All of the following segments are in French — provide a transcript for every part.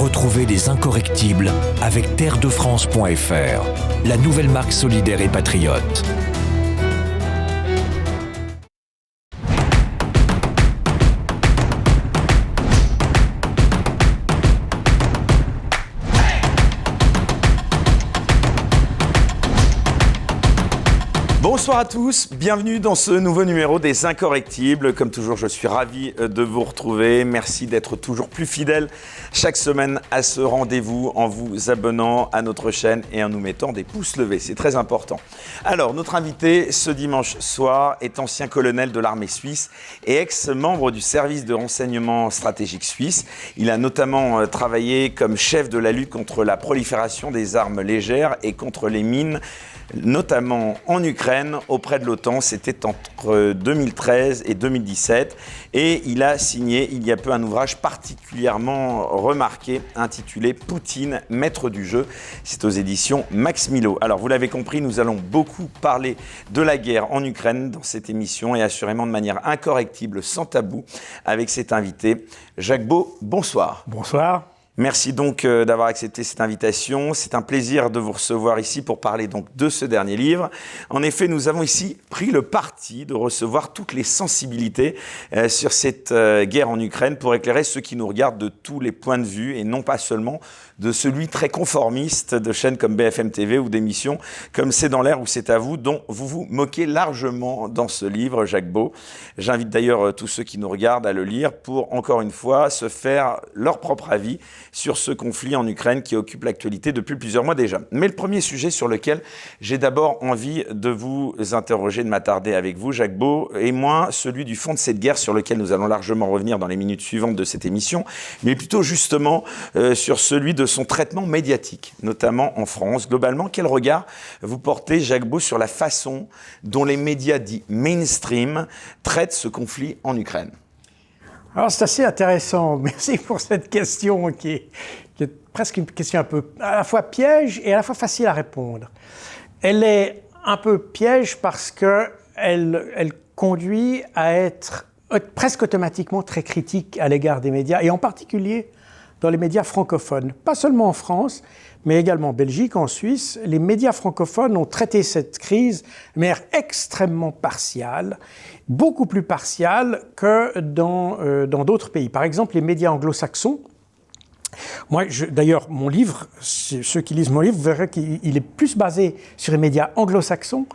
Retrouvez les incorrectibles avec terredefrance.fr, la nouvelle marque solidaire et patriote. Bonsoir à tous, bienvenue dans ce nouveau numéro des Incorrectibles. Comme toujours, je suis ravi de vous retrouver. Merci d'être toujours plus fidèles chaque semaine à ce rendez-vous en vous abonnant à notre chaîne et en nous mettant des pouces levés. C'est très important. Alors, notre invité ce dimanche soir est ancien colonel de l'armée suisse et ex-membre du service de renseignement stratégique suisse. Il a notamment travaillé comme chef de la lutte contre la prolifération des armes légères et contre les mines, notamment en Ukraine, auprès de l'OTAN. C'était entre 2013 et 2017. Et il a signé il y a peu un ouvrage particulièrement remarqué intitulé « Poutine, maître du jeu ». C'est aux éditions Max Milo. Alors, vous l'avez compris, nous allons beaucoup parler de la guerre en Ukraine dans cette émission et assurément de manière incorrectible, sans tabou, avec cet invité. Jacques Beau, bonsoir. Bonsoir. Merci donc d'avoir accepté cette invitation. C'est un plaisir de vous recevoir ici pour parler donc de ce dernier livre. En effet, nous avons ici pris le parti de recevoir toutes les sensibilités sur cette guerre en Ukraine pour éclairer ceux qui nous regardent de tous les points de vue et non pas seulement de celui très conformiste de chaînes comme BFM TV ou d'émissions comme C'est dans l'air ou C'est à vous, dont vous vous moquez largement dans ce livre, Jacques Beau. J'invite d'ailleurs tous ceux qui nous regardent à le lire pour, encore une fois, se faire leur propre avis sur ce conflit en Ukraine qui occupe l'actualité depuis plusieurs mois déjà. Mais le premier sujet sur lequel j'ai d'abord envie de vous interroger, de m'attarder avec vous, Jacques Beau, et moi, celui du fond de cette guerre sur lequel nous allons largement revenir dans les minutes suivantes de cette émission, mais plutôt justement sur celui de son traitement médiatique, notamment en France. Globalement, quel regard vous portez, Jacques Beau, sur la façon dont les médias dits mainstream traitent ce conflit en Ukraine ? Alors, c'est assez intéressant. Merci pour cette question qui est presque une question un peu à la fois piège et à la fois facile à répondre. Elle est un peu piège parce qu'elle conduit à être presque automatiquement très critique à l'égard des médias, et en particulier dans les médias francophones. Pas seulement en France, mais également en Belgique, en Suisse. Les médias francophones ont traité cette crise de manière extrêmement partiale, beaucoup plus partiale que dans d'autres pays. Par exemple, les médias anglo-saxons. Moi, d'ailleurs, mon livre, ceux qui lisent mon livre, vous verrez qu'il est plus basé sur les médias anglo-saxons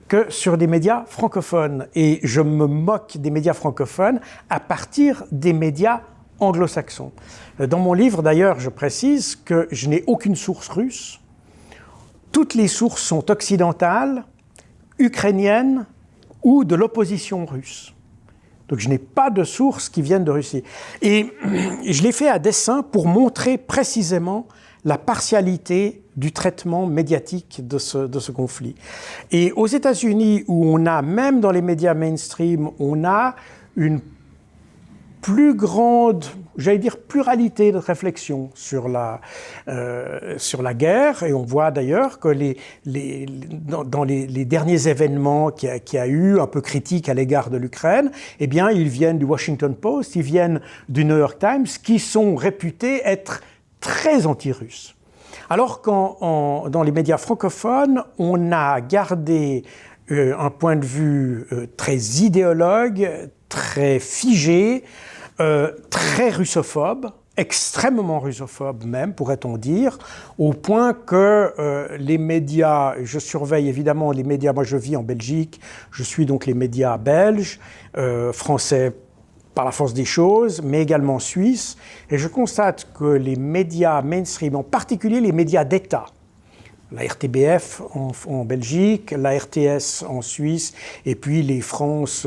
que sur des médias francophones. Et je me moque des médias francophones à partir des médias anglo-saxons. Dans mon livre, d'ailleurs, je précise que je n'ai aucune source russe. Toutes les sources sont occidentales, ukrainiennes ou de l'opposition russe. Donc je n'ai pas de sources qui viennent de Russie. Et je l'ai fait à dessein pour montrer précisément la partialité du traitement médiatique de ce conflit. Et aux États-Unis, où on a, même dans les médias mainstream, on a une plus grande, j'allais dire, pluralité de réflexion sur la guerre. Et on voit d'ailleurs que dans les derniers événements qu'il y a eu, un peu critiques à l'égard de l'Ukraine, eh bien, ils viennent du Washington Post, ils viennent du New York Times, qui sont réputés être très anti-russes. Alors dans les médias francophones, on a gardé un point de vue très idéologue, très figé, très russophobe, extrêmement russophobe même, pourrait-on dire, au point que les médias, je surveille évidemment les médias, moi je vis en Belgique, je suis donc les médias belges, français par la force des choses, mais également suisses, et je constate que les médias mainstream, en particulier les médias d'État, la RTBF en Belgique, la RTS en Suisse, et puis les France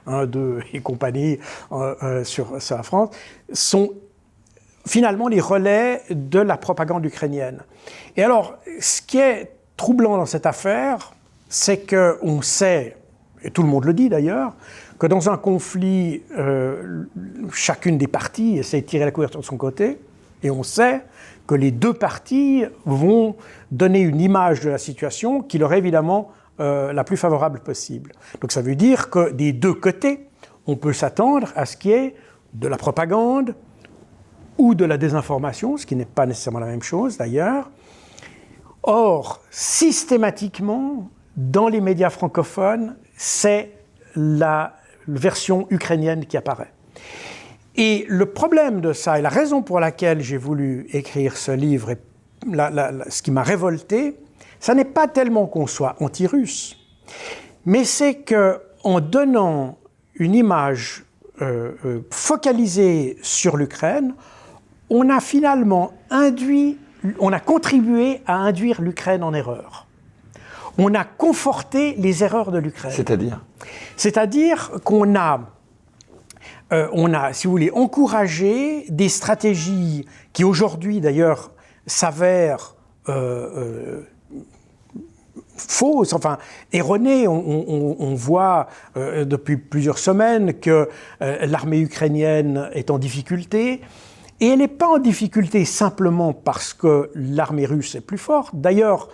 1, 2 et compagnie sur la France, sont finalement les relais de la propagande ukrainienne. Et alors, ce qui est troublant dans cette affaire, c'est qu'on sait, et tout le monde le dit d'ailleurs, que dans un conflit, chacune des parties essaie de tirer la couverture de son côté, et on sait que les deux parties vont donner une image de la situation qui leur est évidemment la plus favorable possible. Donc ça veut dire que des deux côtés, on peut s'attendre à ce qu'il y ait de la propagande, ou de la désinformation, ce qui n'est pas nécessairement la même chose d'ailleurs. Or, systématiquement, dans les médias francophones, c'est la version ukrainienne qui apparaît. Et le problème de ça, et la raison pour laquelle j'ai voulu écrire ce livre, et ce qui m'a révolté, ça n'est pas tellement qu'on soit anti-russe, mais c'est qu'en donnant une image focalisée sur l'Ukraine, on a finalement contribué à induire l'Ukraine en erreur. On a conforté les erreurs de l'Ukraine. C'est-à-dire qu'on a, si vous voulez, encouragé des stratégies qui aujourd'hui d'ailleurs s'avèrent fausses, enfin erronées. On voit depuis plusieurs semaines que l'armée ukrainienne est en difficulté. Et elle n'est pas en difficulté simplement parce que l'armée russe est plus forte. D'ailleurs,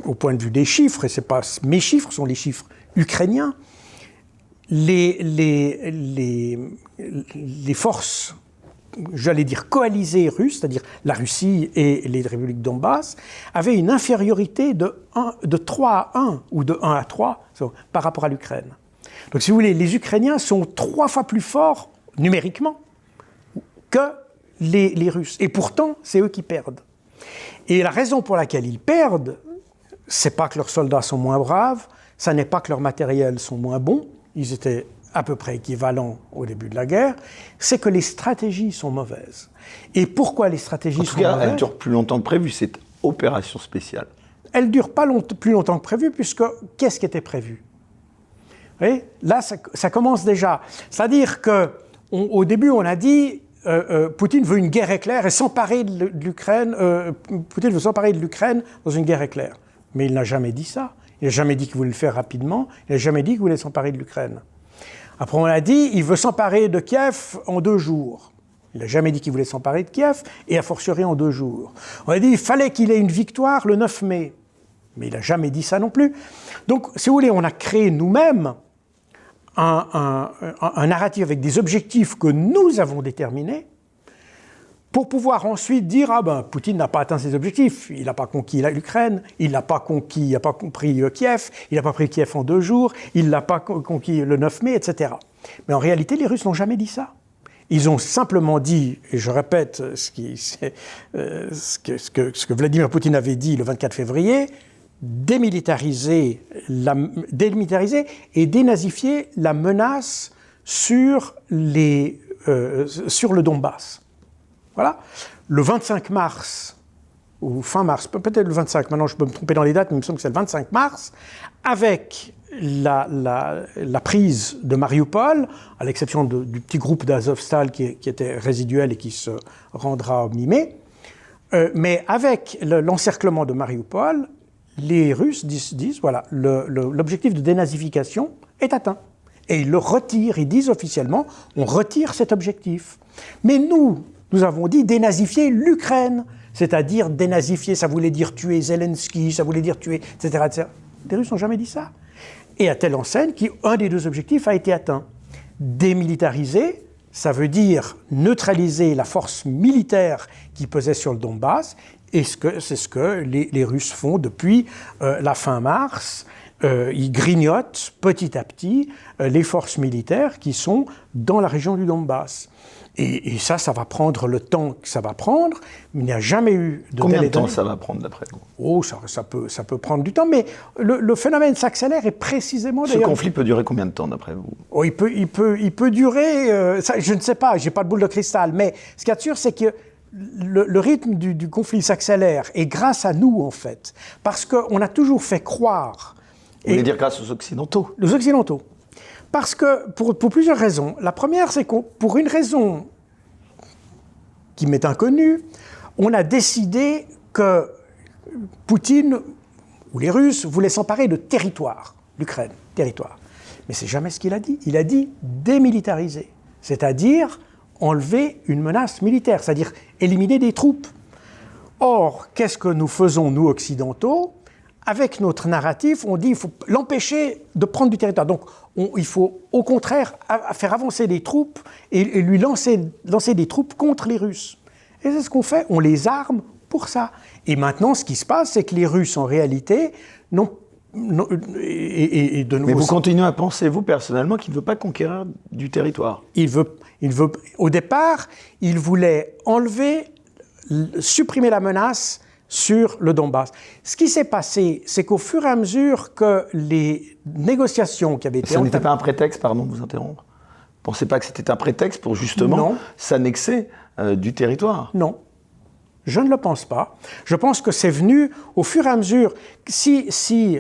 au point de vue des chiffres, et c'est pas mes chiffres, sont les chiffres ukrainiens, les forces, j'allais dire coalisées russes, c'est-à-dire la Russie et les républiques Donbass, avaient une infériorité de 3 à 1 ou de 1 à 3 par rapport à l'Ukraine. Donc si vous voulez, les Ukrainiens sont 3 fois plus forts numériquement que les Russes. Et pourtant, c'est eux qui perdent. Et la raison pour laquelle ils perdent, c'est pas que leurs soldats sont moins braves, ça n'est pas que leurs matériels sont moins bons, ils étaient à peu près équivalents au début de la guerre, c'est que les stratégies sont mauvaises. Et pourquoi les stratégies sont mauvaises ? En tout cas, elles durent plus longtemps que prévu, cette opération spéciale. Elles ne durent pas plus longtemps que prévu, puisque qu'est-ce qui était prévu ? Vous voyez ? Là, ça commence déjà. C'est-à-dire qu'au début, on a dit Poutine veut une guerre éclair et s'emparer de l'Ukraine. Poutine veut s'emparer de l'Ukraine dans une guerre éclair. Mais il n'a jamais dit ça. Il n'a jamais dit qu'il voulait le faire rapidement. Il n'a jamais dit qu'il voulait s'emparer de l'Ukraine. Après, on a dit il veut s'emparer de Kiev en 2 jours. Il n'a jamais dit qu'il voulait s'emparer de Kiev, et a fortiori en 2 jours. On a dit il fallait qu'il ait une victoire le 9 mai. Mais il n'a jamais dit ça non plus. Donc, si vous voulez, on a créé nous-mêmes un narratif avec des objectifs que nous avons déterminés pour pouvoir ensuite dire Poutine n'a pas atteint ses objectifs, il n'a pas conquis l'Ukraine, il n'a pas compris Kiev, il n'a pas pris Kiev en 2 jours, il n'a pas conquis le 9 mai, etc. Mais en réalité, les Russes n'ont jamais dit ça. Ils ont simplement dit, et je répète ce que Vladimir Poutine avait dit le 24 février, démilitariser et dénazifier la menace sur le Donbass. Voilà. Le 25 mars, ou fin mars, peut-être le 25, maintenant je peux me tromper dans les dates, mais il me semble que c'est le 25 mars, avec la prise de Mariupol, à l'exception du petit groupe d'Azovstal qui était résiduel et qui se rendra mi-mai, mais avec l'encerclement de Mariupol, les Russes disent voilà, l'objectif de dénazification est atteint. Et ils le retirent, ils disent officiellement, on retire cet objectif. Mais nous avons dit dénazifier l'Ukraine, c'est-à-dire dénazifier, ça voulait dire tuer Zelensky, ça voulait dire tuer, etc., etc. Les Russes n'ont jamais dit ça. Et à telle enseigne qu'un des 2 objectifs a été atteint. Démilitariser, ça veut dire neutraliser la force militaire qui pesait sur le Donbass, et c'est ce que les Russes font depuis la fin mars. Ils grignotent petit à petit les forces militaires qui sont dans la région du Donbass. Et ça va prendre le temps que ça va prendre. Il n'y a jamais eu de... Combien de temps ça va prendre d'après vous ? Oh, ça peut prendre du temps, mais le phénomène s'accélère et précisément... Ce conflit peut durer combien de temps d'après vous ? Oh, il peut durer... je ne sais pas, je n'ai pas de boule de cristal, mais ce qu'il y a de sûr, c'est que le rythme du conflit s'accélère, et grâce à nous, en fait, parce qu'on a toujours fait croire... Vous voulez dire grâce aux Occidentaux ? Les Occidentaux. Parce que, pour plusieurs raisons. La première, c'est que pour une raison qui m'est inconnue, on a décidé que Poutine, ou les Russes, voulaient s'emparer de territoire, l'Ukraine, territoire. Mais c'est jamais ce qu'il a dit. Il a dit démilitariser, c'est-à-dire enlever une menace militaire, c'est-à-dire éliminer des troupes. Or, qu'est-ce que nous faisons, nous, Occidentaux ? avec notre narratif, on dit qu'il faut l'empêcher de prendre du territoire. Donc, il faut au contraire faire avancer des troupes et lui lancer des troupes contre les Russes. Et c'est ce qu'on fait, on les arme pour ça. Et maintenant, ce qui se passe, c'est que les Russes, en réalité, n'ont et de nouveau, mais vous continuez à penser, vous, personnellement, qu'il ne veut pas conquérir du territoire. Au départ, il voulait supprimer la menace sur le Donbass. Ce qui s'est passé, c'est qu'au fur et à mesure que les négociations qui avaient été... Ça n'était pas un prétexte, pardon de vous interrompre? Vous ne pensez pas que c'était un prétexte pour justement s'annexer du territoire? Non. Je ne le pense pas. Je pense que c'est venu au fur et à mesure. Si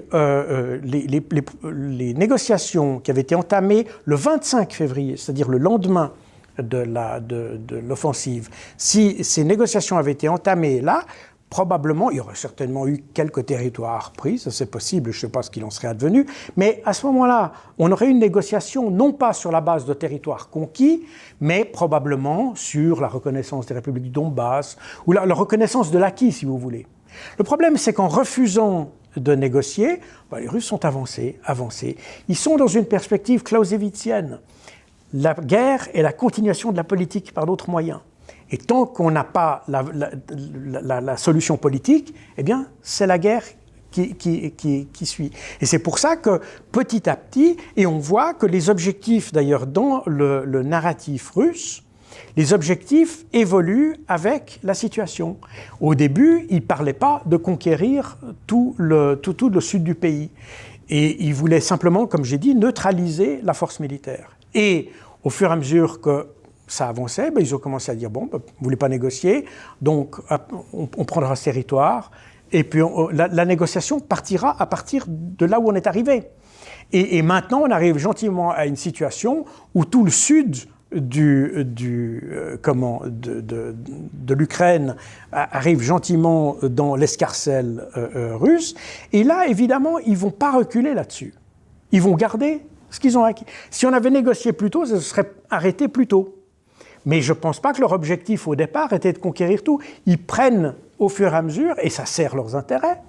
les négociations qui avaient été entamées le 25 février, c'est-à-dire le lendemain de l'offensive, si ces négociations avaient été entamées là, probablement, il y aurait certainement eu quelques territoires pris, ça c'est possible, je ne sais pas ce qu'il en serait advenu, mais à ce moment-là, on aurait eu une négociation non pas sur la base de territoires conquis, mais probablement sur la reconnaissance des républiques du Donbass, ou la reconnaissance de l'acquis, si vous voulez. Le problème, c'est qu'en refusant de négocier, les Russes sont avancés. Ils sont dans une perspective clausewitzienne. La guerre est la continuation de la politique par d'autres moyens. Et tant qu'on n'a pas la solution politique, eh bien, c'est la guerre qui suit. Et c'est pour ça que, petit à petit, et on voit que les objectifs, d'ailleurs, dans le narratif russe, les objectifs évoluent avec la situation. Au début, ils ne parlaient pas de conquérir tout le sud du pays. Et ils voulaient simplement, comme j'ai dit, neutraliser la force militaire. Et au fur et à mesure que ça avançait, ils ont commencé à dire, vous ne voulez pas négocier, donc on prendra ce territoire, et puis la négociation partira à partir de là où on est arrivé. Et maintenant, on arrive gentiment à une situation où tout le sud de l'Ukraine arrive gentiment dans l'escarcelle russe, et là, évidemment, ils ne vont pas reculer là-dessus. Ils vont garder ce qu'ils ont acquis. Si on avait négocié plus tôt, ça se serait arrêté plus tôt. Mais je ne pense pas que leur objectif au départ était de conquérir tout. Ils prennent au fur et à mesure, et ça sert leurs intérêts,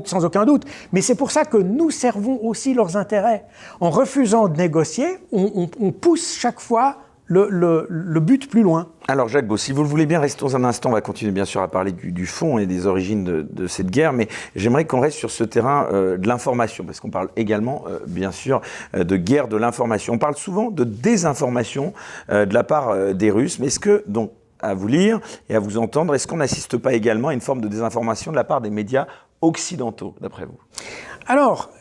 sans aucun doute. Mais c'est pour ça que nous servons aussi leurs intérêts. En refusant de négocier, on pousse chaque fois le but plus loin. Alors Jacques Beau, si vous le voulez bien, restons un instant, on va continuer bien sûr à parler du fond et des origines de cette guerre, mais j'aimerais qu'on reste sur ce terrain de l'information, parce qu'on parle également, bien sûr, de guerre de l'information. On parle souvent de désinformation de la part des Russes, mais est-ce que, donc, à vous lire et à vous entendre, est-ce qu'on n'assiste pas également à une forme de désinformation de la part des médias occidentaux, d'après vous? Alors,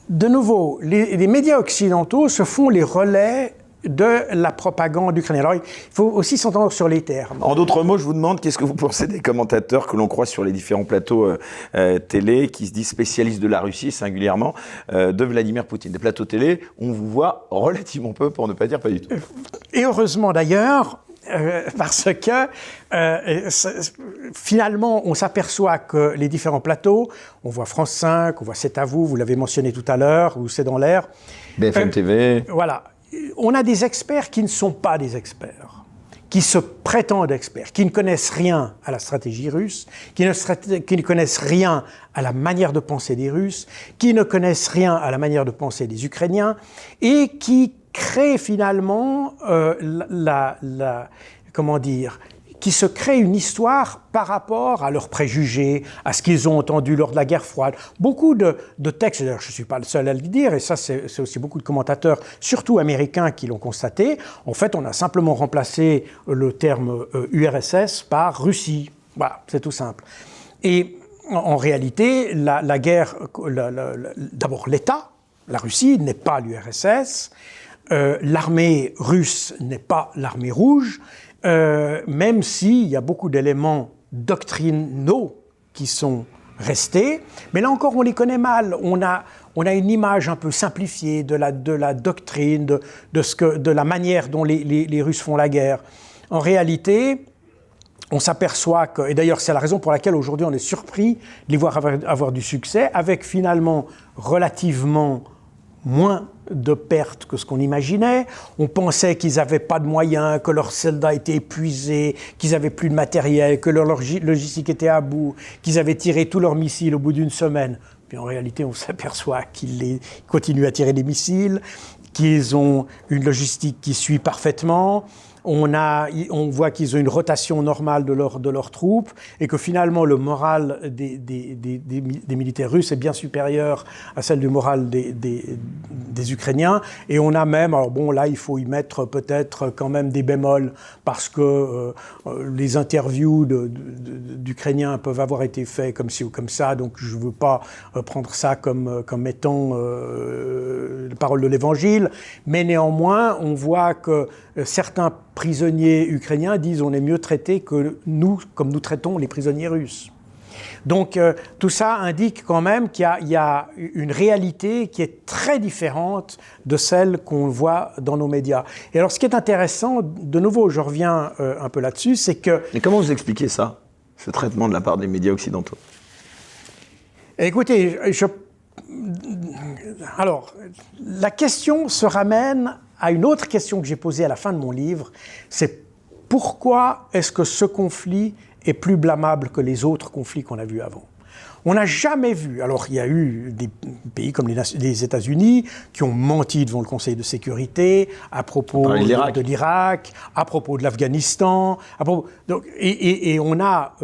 de nouveau, les médias occidentaux se font les relais de la propagande ukrainienne. Alors, il faut aussi s'entendre sur les termes. En d'autres mots, je vous demande, qu'est-ce que vous pensez des commentateurs que l'on croit sur les différents plateaux télé, qui se disent spécialistes de la Russie, singulièrement, de Vladimir Poutine? Des plateaux télé, on vous voit relativement peu, pour ne pas dire pas du tout. Et heureusement d'ailleurs, parce que finalement, on s'aperçoit que les différents plateaux, on voit France 5, on voit C'est à vous l'avez mentionné tout à l'heure, ou C'est dans l'air. BFM TV. Voilà. On a des experts qui ne sont pas des experts, qui se prétendent experts, qui ne connaissent rien à la stratégie russe, qui ne connaissent rien à la manière de penser des Russes, qui ne connaissent rien à la manière de penser des Ukrainiens, et qui créent finalement qui se créent une histoire par rapport à leurs préjugés, à ce qu'ils ont entendu lors de la guerre froide. Beaucoup de textes, d'ailleurs je ne suis pas le seul à le dire, et ça c'est aussi beaucoup de commentateurs, surtout américains, qui l'ont constaté. En fait, on a simplement remplacé le terme URSS par Russie. Voilà, c'est tout simple. Et en réalité, la guerre, d'abord l'État, la Russie n'est pas l'URSS, l'armée russe n'est pas l'armée rouge, même s'il y a beaucoup d'éléments doctrinaux qui sont restés, mais là encore on les connaît mal. On a une image un peu simplifiée de la doctrine, de la manière dont les Russes font la guerre. En réalité, on s'aperçoit que, et d'ailleurs c'est la raison pour laquelle aujourd'hui on est surpris de les voir avoir du succès, avec finalement relativement moins de pertes que ce qu'on imaginait. On pensait qu'ils n'avaient pas de moyens, que leurs soldats étaient épuisés, qu'ils n'avaient plus de matériel, que leur logistique était à bout, qu'ils avaient tiré tous leurs missiles au bout d'une semaine. Puis en réalité, on s'aperçoit qu'ils continuent à tirer des missiles, qu'ils ont une logistique qui suit parfaitement. On voit qu'ils ont une rotation normale de leurs troupes et que finalement le moral des militaires russes est bien supérieur à celle du moral des Ukrainiens. Et on a même, alors bon là il faut y mettre peut-être quand même des bémols parce que les interviews d'Ukrainiens peuvent avoir été faits comme ci ou comme ça, donc je ne veux pas prendre ça comme étant la parole de l'Évangile, mais néanmoins on voit que certains prisonniers ukrainiens disent on est mieux traités que nous, comme nous traitons les prisonniers russes. Donc tout ça indique quand même qu'il y a une réalité qui est très différente de celle qu'on voit dans nos médias. Et alors ce qui est intéressant, de nouveau je reviens un peu là-dessus, c'est que... Mais comment vous expliquez ça, ce traitement de la part des médias occidentaux? Écoutez, alors la question se ramène à une autre question que j'ai posée à la fin de mon livre, c'est pourquoi est-ce que ce conflit est plus blâmable que les autres conflits qu'on a vus avant? On n'a jamais vu, alors il y a eu des pays comme les États-Unis qui ont menti devant le Conseil de sécurité à propos de l'Irak, à propos de l'Afghanistan, et on a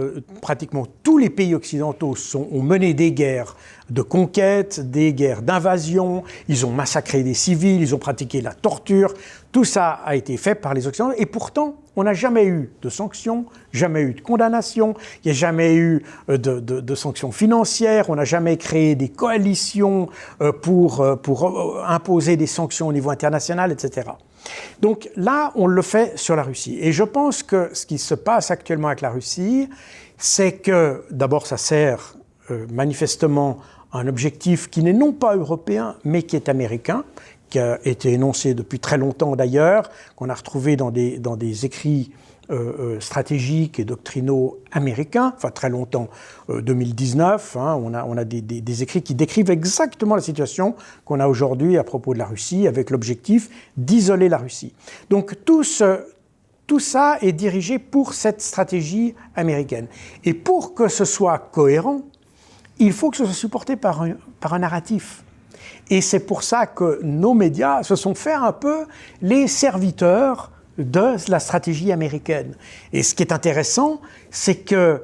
pratiquement tous les pays occidentaux ont mené des guerres de conquête, des guerres d'invasion, ils ont massacré des civils, ils ont pratiqué la torture, tout ça a été fait par les Occidentaux et pourtant on n'a jamais eu de sanctions, jamais eu de condamnations, il n'y a jamais eu de sanctions financières, on n'a jamais créé des coalitions pour imposer des sanctions au niveau international, etc. Donc là, on le fait sur la Russie. Et je pense que ce qui se passe actuellement avec la Russie, c'est que d'abord ça sert manifestement à un objectif qui n'est non pas européen, mais qui est américain, qui a été énoncé depuis très longtemps d'ailleurs, qu'on a retrouvé dans des écrits stratégiques et doctrinaux américains, enfin très longtemps, 2019, hein, on a des écrits qui décrivent exactement la situation qu'on a aujourd'hui à propos de la Russie, avec l'objectif d'isoler la Russie. Donc tout ça est dirigé pour cette stratégie américaine. Et pour que ce soit cohérent, il faut que ce soit supporté par un narratif. Et c'est pour ça que nos médias se sont fait un peu les serviteurs de la stratégie américaine. Et ce qui est intéressant, c'est que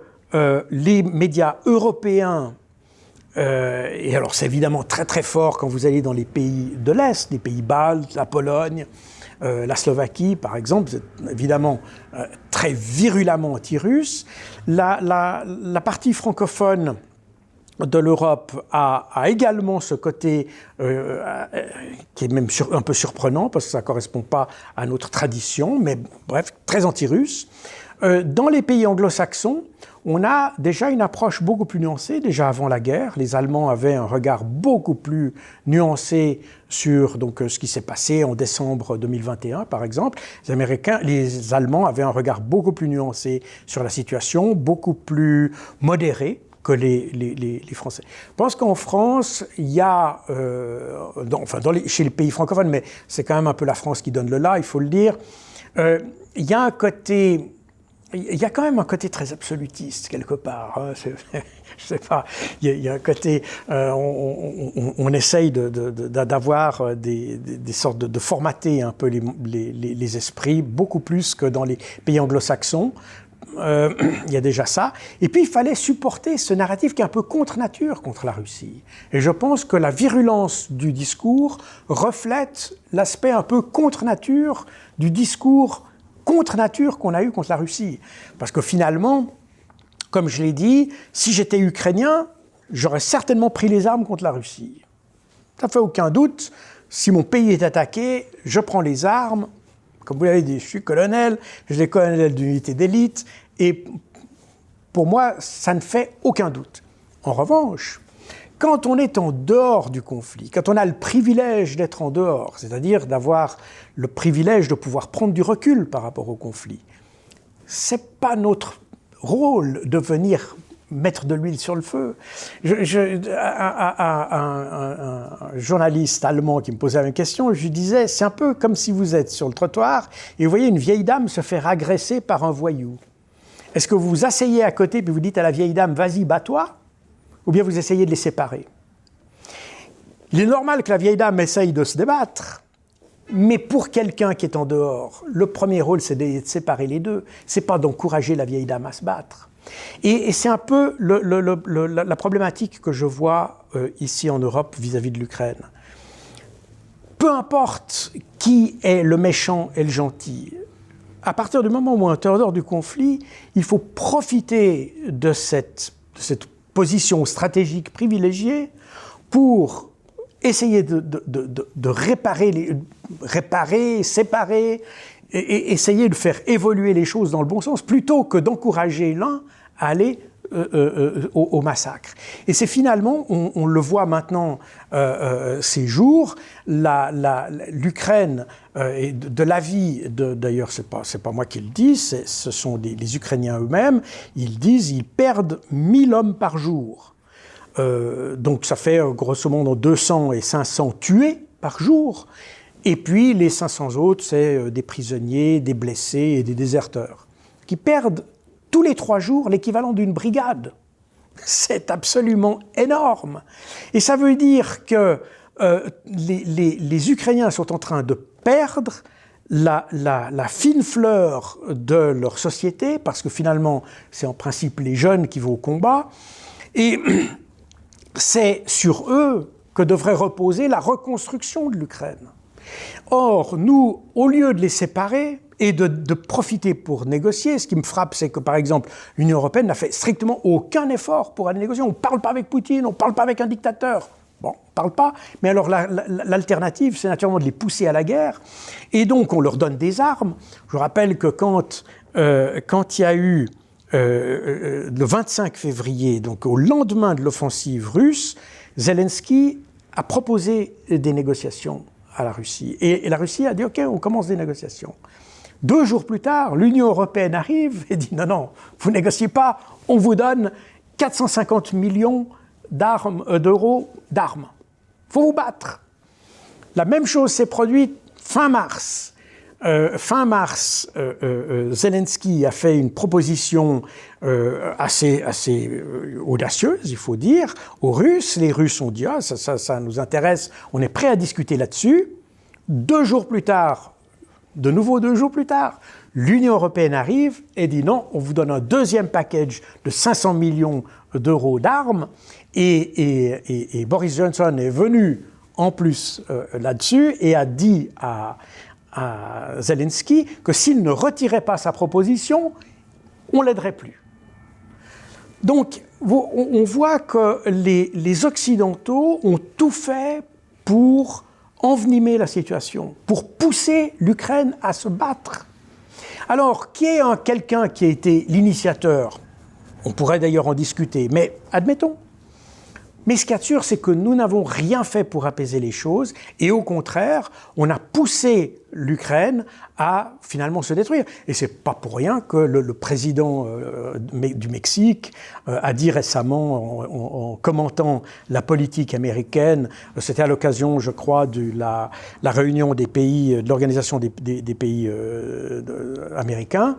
les médias européens, et alors c'est évidemment très très fort quand vous allez dans les pays de l'Est, les pays baltes, la Pologne, la Slovaquie par exemple, c'est évidemment très virulemment anti-russe. La partie francophone de l'Europe a également ce côté qui est même un peu surprenant parce que ça ne correspond pas à notre tradition, mais bref, très anti-russe. Dans les pays anglo-saxons, on a déjà une approche beaucoup plus nuancée. Déjà avant la guerre, les Allemands avaient un regard beaucoup plus nuancé sur ce qui s'est passé en décembre 2021, par exemple. Les Allemands avaient un regard beaucoup plus nuancé sur la situation, beaucoup plus modéré que les Français. Je pense qu'en France, il y a, chez les pays francophones, mais c'est quand même un peu la France qui donne le là, il faut le dire, il y a quand même un côté très absolutiste, quelque part. Hein, je sais pas, il y a un côté, on essaye d'avoir des sortes de formater un peu les esprits, beaucoup plus que dans les pays anglo-saxons. Il y a déjà ça. Et puis, il fallait supporter ce narratif qui est un peu contre nature contre la Russie. Et je pense que la virulence du discours reflète l'aspect un peu contre nature du discours contre nature qu'on a eu contre la Russie. Parce que finalement, comme je l'ai dit, si j'étais ukrainien, j'aurais certainement pris les armes contre la Russie. Ça ne fait aucun doute. Si mon pays est attaqué, je prends les armes. Comme vous l'avez dit, je suis colonel, je suis colonel d'unité d'élite, et pour moi, ça ne fait aucun doute. En revanche, quand on est en dehors du conflit, quand on a le privilège d'être en dehors, c'est-à-dire d'avoir le privilège de pouvoir prendre du recul par rapport au conflit, c'est pas notre rôle de venir mettre de l'huile sur le feu. Un journaliste allemand qui me posait la même question, je lui disais, c'est un peu comme si vous êtes sur le trottoir et vous voyez une vieille dame se faire agresser par un voyou. Est-ce que vous vous asseyez à côté et vous dites à la vieille dame, vas-y, bats-toi, ou bien vous essayez de les séparer? Il est normal que la vieille dame essaye de se débattre, mais pour quelqu'un qui est en dehors, le premier rôle, c'est de séparer les deux. C'est pas d'encourager la vieille dame à se battre. Et c'est un peu la problématique que je vois ici en Europe vis-à-vis de l'Ukraine. Peu importe qui est le méchant et le gentil, à partir du moment où on est en dehors du conflit, il faut profiter de cette position stratégique privilégiée pour essayer de réparer, séparer, et essayer de faire évoluer les choses dans le bon sens, plutôt que d'encourager l'un à aller au massacre. Et c'est finalement, on le voit maintenant ces jours, l'Ukraine, et de l'avis, d'ailleurs c'est pas moi qui le dis, ce sont les Ukrainiens eux-mêmes, ils disent ils perdent 1000 hommes par jour. Donc ça fait grosso modo 200 et 500 tués par jour. Et puis les 500 autres, c'est des prisonniers, des blessés et des déserteurs, qui perdent tous les 3 jours l'équivalent d'une brigade. C'est absolument énorme. Et ça veut dire que les Ukrainiens sont en train de perdre la fine fleur de leur société, parce que finalement, c'est en principe les jeunes qui vont au combat. Et c'est sur eux que devrait reposer la reconstruction de l'Ukraine. Or, nous, au lieu de les séparer et de profiter pour négocier, ce qui me frappe, c'est que, par exemple, l'Union européenne n'a fait strictement aucun effort pour aller négocier. On ne parle pas avec Poutine, on ne parle pas avec un dictateur. Bon, on ne parle pas, mais alors l'alternative, c'est naturellement de les pousser à la guerre. Et donc, on leur donne des armes. Je rappelle que quand il y a eu le 25 février, donc au lendemain de l'offensive russe, Zelensky a proposé des négociations à la Russie. Et la Russie a dit « Ok, on commence des négociations ». 2 jours plus tard, l'Union européenne arrive et dit « Non, vous ne négociez pas, on vous donne 450 millions d'euros d'armes. Il faut vous battre ». La même chose s'est produite fin mars. Zelensky a fait une proposition assez audacieuse, il faut dire, aux Russes. Les Russes ont dit « Ah, ça nous intéresse, on est prêt à discuter là-dessus ». 2 jours plus tard, de nouveau 2 jours plus tard, l'Union européenne arrive et dit « Non, on vous donne un deuxième package de 500 millions d'euros d'armes ». Et Boris Johnson est venu en plus là-dessus et a dit à Zelensky que s'il ne retirait pas sa proposition, on ne l'aiderait plus. Donc, on voit que les Occidentaux ont tout fait pour envenimer la situation, pour pousser l'Ukraine à se battre. Alors, qui est quelqu'un qui a été l'initiateur? On pourrait d'ailleurs en discuter, mais admettons. Mais ce qu'il y a de sûr, c'est que nous n'avons rien fait pour apaiser les choses, et au contraire, on a poussé l'Ukraine à finalement se détruire. Et c'est pas pour rien que le président du Mexique a dit récemment, en commentant la politique américaine, c'était à l'occasion, je crois, de la réunion des pays, de l'organisation des pays américains,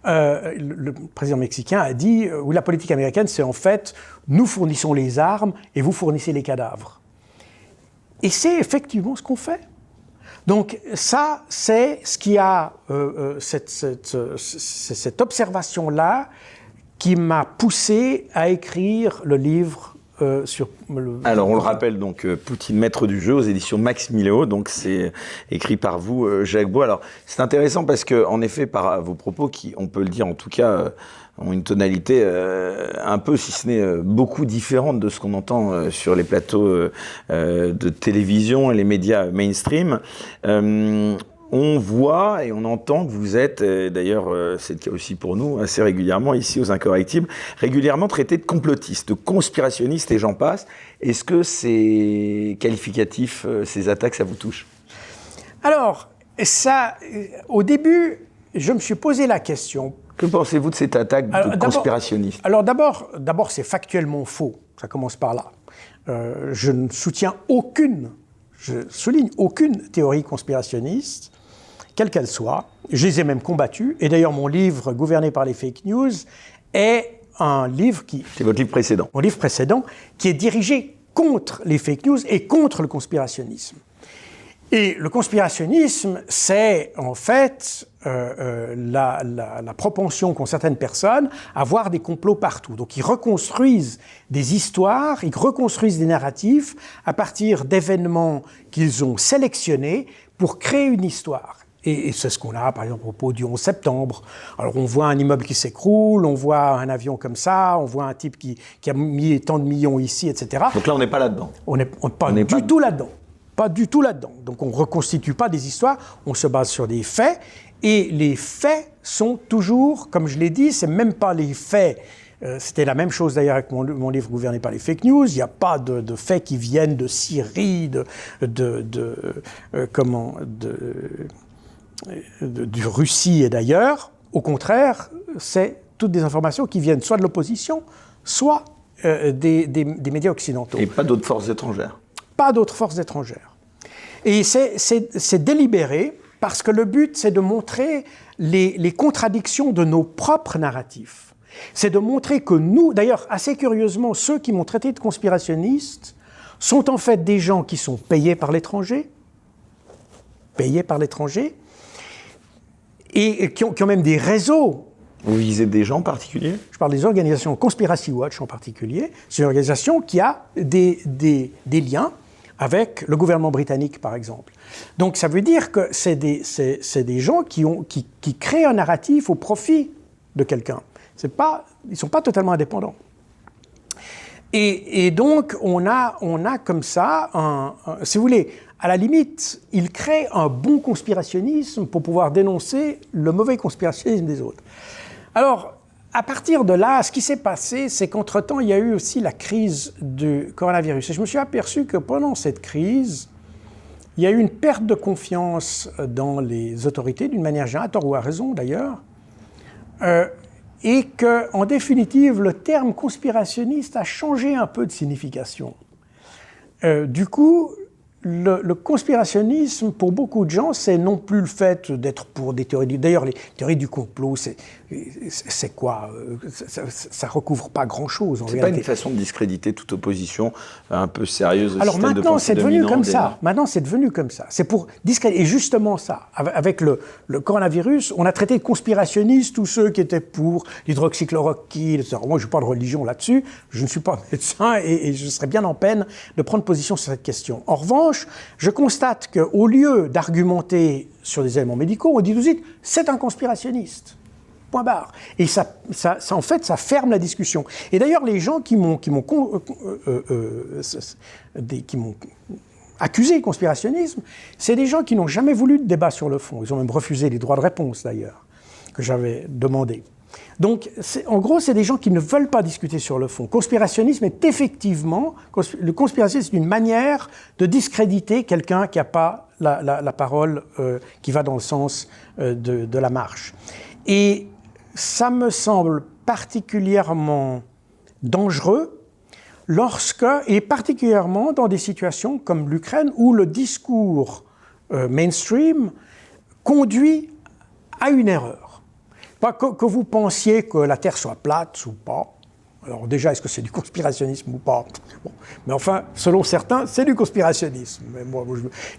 le président mexicain a dit la politique américaine, c'est en fait, nous fournissons les armes et vous fournissez les cadavres. Et c'est effectivement ce qu'on fait. Donc ça, c'est ce qui a cette observation-là qui m'a poussé à écrire le livre Alors, on le rappelle, donc, Poutine, maître du jeu, aux éditions Max Milléo. Donc, c'est écrit par vous, Jacques Beau. Alors, c'est intéressant parce que, en effet, par vos propos, qui, on peut le dire, en tout cas, ont une tonalité un peu, si ce n'est beaucoup différente de ce qu'on entend sur les plateaux de télévision et les médias mainstream. On voit et on entend que vous êtes, d'ailleurs c'est le cas aussi pour nous, assez régulièrement ici aux Incorrectibles, régulièrement traité de complotiste, de conspirationniste et j'en passe. Est-ce que ces qualificatifs, ces attaques, ça vous touche? Alors, ça, au début, je me suis posé la question, Que pensez-vous de cette attaque de conspirationnistes? Alors d'abord, c'est factuellement faux. Ça commence par là. Je ne soutiens je souligne aucune théorie conspirationniste, quelle qu'elle soit. Je les ai même combattues. Et d'ailleurs, mon livre « Gouverné par les fake news » est un livre qui... C'est votre livre précédent. Mon livre précédent, qui est dirigé contre les fake news et contre le conspirationnisme. Et le conspirationnisme, c'est en fait la propension qu'ont certaines personnes à voir des complots partout. Donc ils reconstruisent des histoires, ils reconstruisent des narratifs à partir d'événements qu'ils ont sélectionnés pour créer une histoire. Et c'est ce qu'on a, par exemple, au propos du 11 septembre. Alors, on voit un immeuble qui s'écroule, on voit un avion comme ça, on voit un type qui a mis tant de millions ici, etc. Donc là, on n'est pas là-dedans. On n'est pas du tout là-dedans. Pas du tout là-dedans. Donc, on ne reconstitue pas des histoires, on se base sur des faits. Et les faits sont toujours, comme je l'ai dit, c'est même pas les faits. C'était la même chose d'ailleurs avec mon livre Gouverné par les fake news. Il n'y a pas de faits qui viennent de Syrie, de Russie et d'ailleurs. Au contraire, c'est toutes des informations qui viennent soit de l'opposition, soit des médias occidentaux. Et pas d'autres forces étrangères. Pas d'autres forces étrangères. Et c'est délibéré parce que le but, c'est de montrer les contradictions de nos propres narratifs. C'est de montrer que nous, d'ailleurs, assez curieusement, ceux qui m'ont traité de conspirationniste sont en fait des gens qui sont payés par l'étranger, et qui ont même des réseaux. Vous visez des gens en particulier? Je parle des organisations Conspiracy Watch en particulier. C'est une organisation qui a des liens avec le gouvernement britannique, par exemple. Donc ça veut dire que c'est des gens qui créent un narratif au profit de quelqu'un. Ils ne sont pas totalement indépendants. Et donc on a comme ça, si vous voulez, à la limite, ils créent un bon conspirationnisme pour pouvoir dénoncer le mauvais conspirationnisme des autres. Alors, à partir de là, ce qui s'est passé, c'est qu'entre-temps, il y a eu aussi la crise du coronavirus. Et je me suis aperçu que pendant cette crise, il y a eu une perte de confiance dans les autorités, d'une manière générale, à tort ou à raison d'ailleurs, et qu'en définitive, le terme conspirationniste a changé un peu de signification. Du coup, le conspirationnisme, pour beaucoup de gens, c'est non plus le fait d'être pour des théories... D'ailleurs, les théories du complot, c'est quoi? Ça recouvre pas grand-chose. C'est pas une façon de discréditer toute opposition un peu sérieuse. Alors maintenant, c'est devenu comme ça. Maintenant, c'est devenu comme ça. C'est pour discréditer. Et justement ça, avec le coronavirus, on a traité de conspirationnistes tous ceux qui étaient pour l'hydroxychloroquine, etc. Moi, je n'ai pas de religion là-dessus. Je ne suis pas médecin et je serais bien en peine de prendre position sur cette question. En revanche, je constate qu'au lieu d'argumenter sur des éléments médicaux, on dit tout de suite « c'est un conspirationniste ». Point barre. Et ça, en fait, ça ferme la discussion. Et d'ailleurs, les gens qui m'ont accusé de conspirationnisme, c'est des gens qui n'ont jamais voulu de débat sur le fond. Ils ont même refusé les droits de réponse, d'ailleurs, que j'avais demandé. Donc, en gros, c'est des gens qui ne veulent pas discuter sur le fond. Conspirationnisme est effectivement... Le conspirationnisme, c'est une manière de discréditer quelqu'un qui n'a pas la parole qui va dans le sens de la marche. Et ça me semble particulièrement dangereux et particulièrement dans des situations comme l'Ukraine où le discours mainstream conduit à une erreur. Pas que vous pensiez que la Terre soit plate ou pas. Alors déjà, est-ce que c'est du conspirationnisme ou pas? Bon. Mais enfin, selon certains, c'est du conspirationnisme.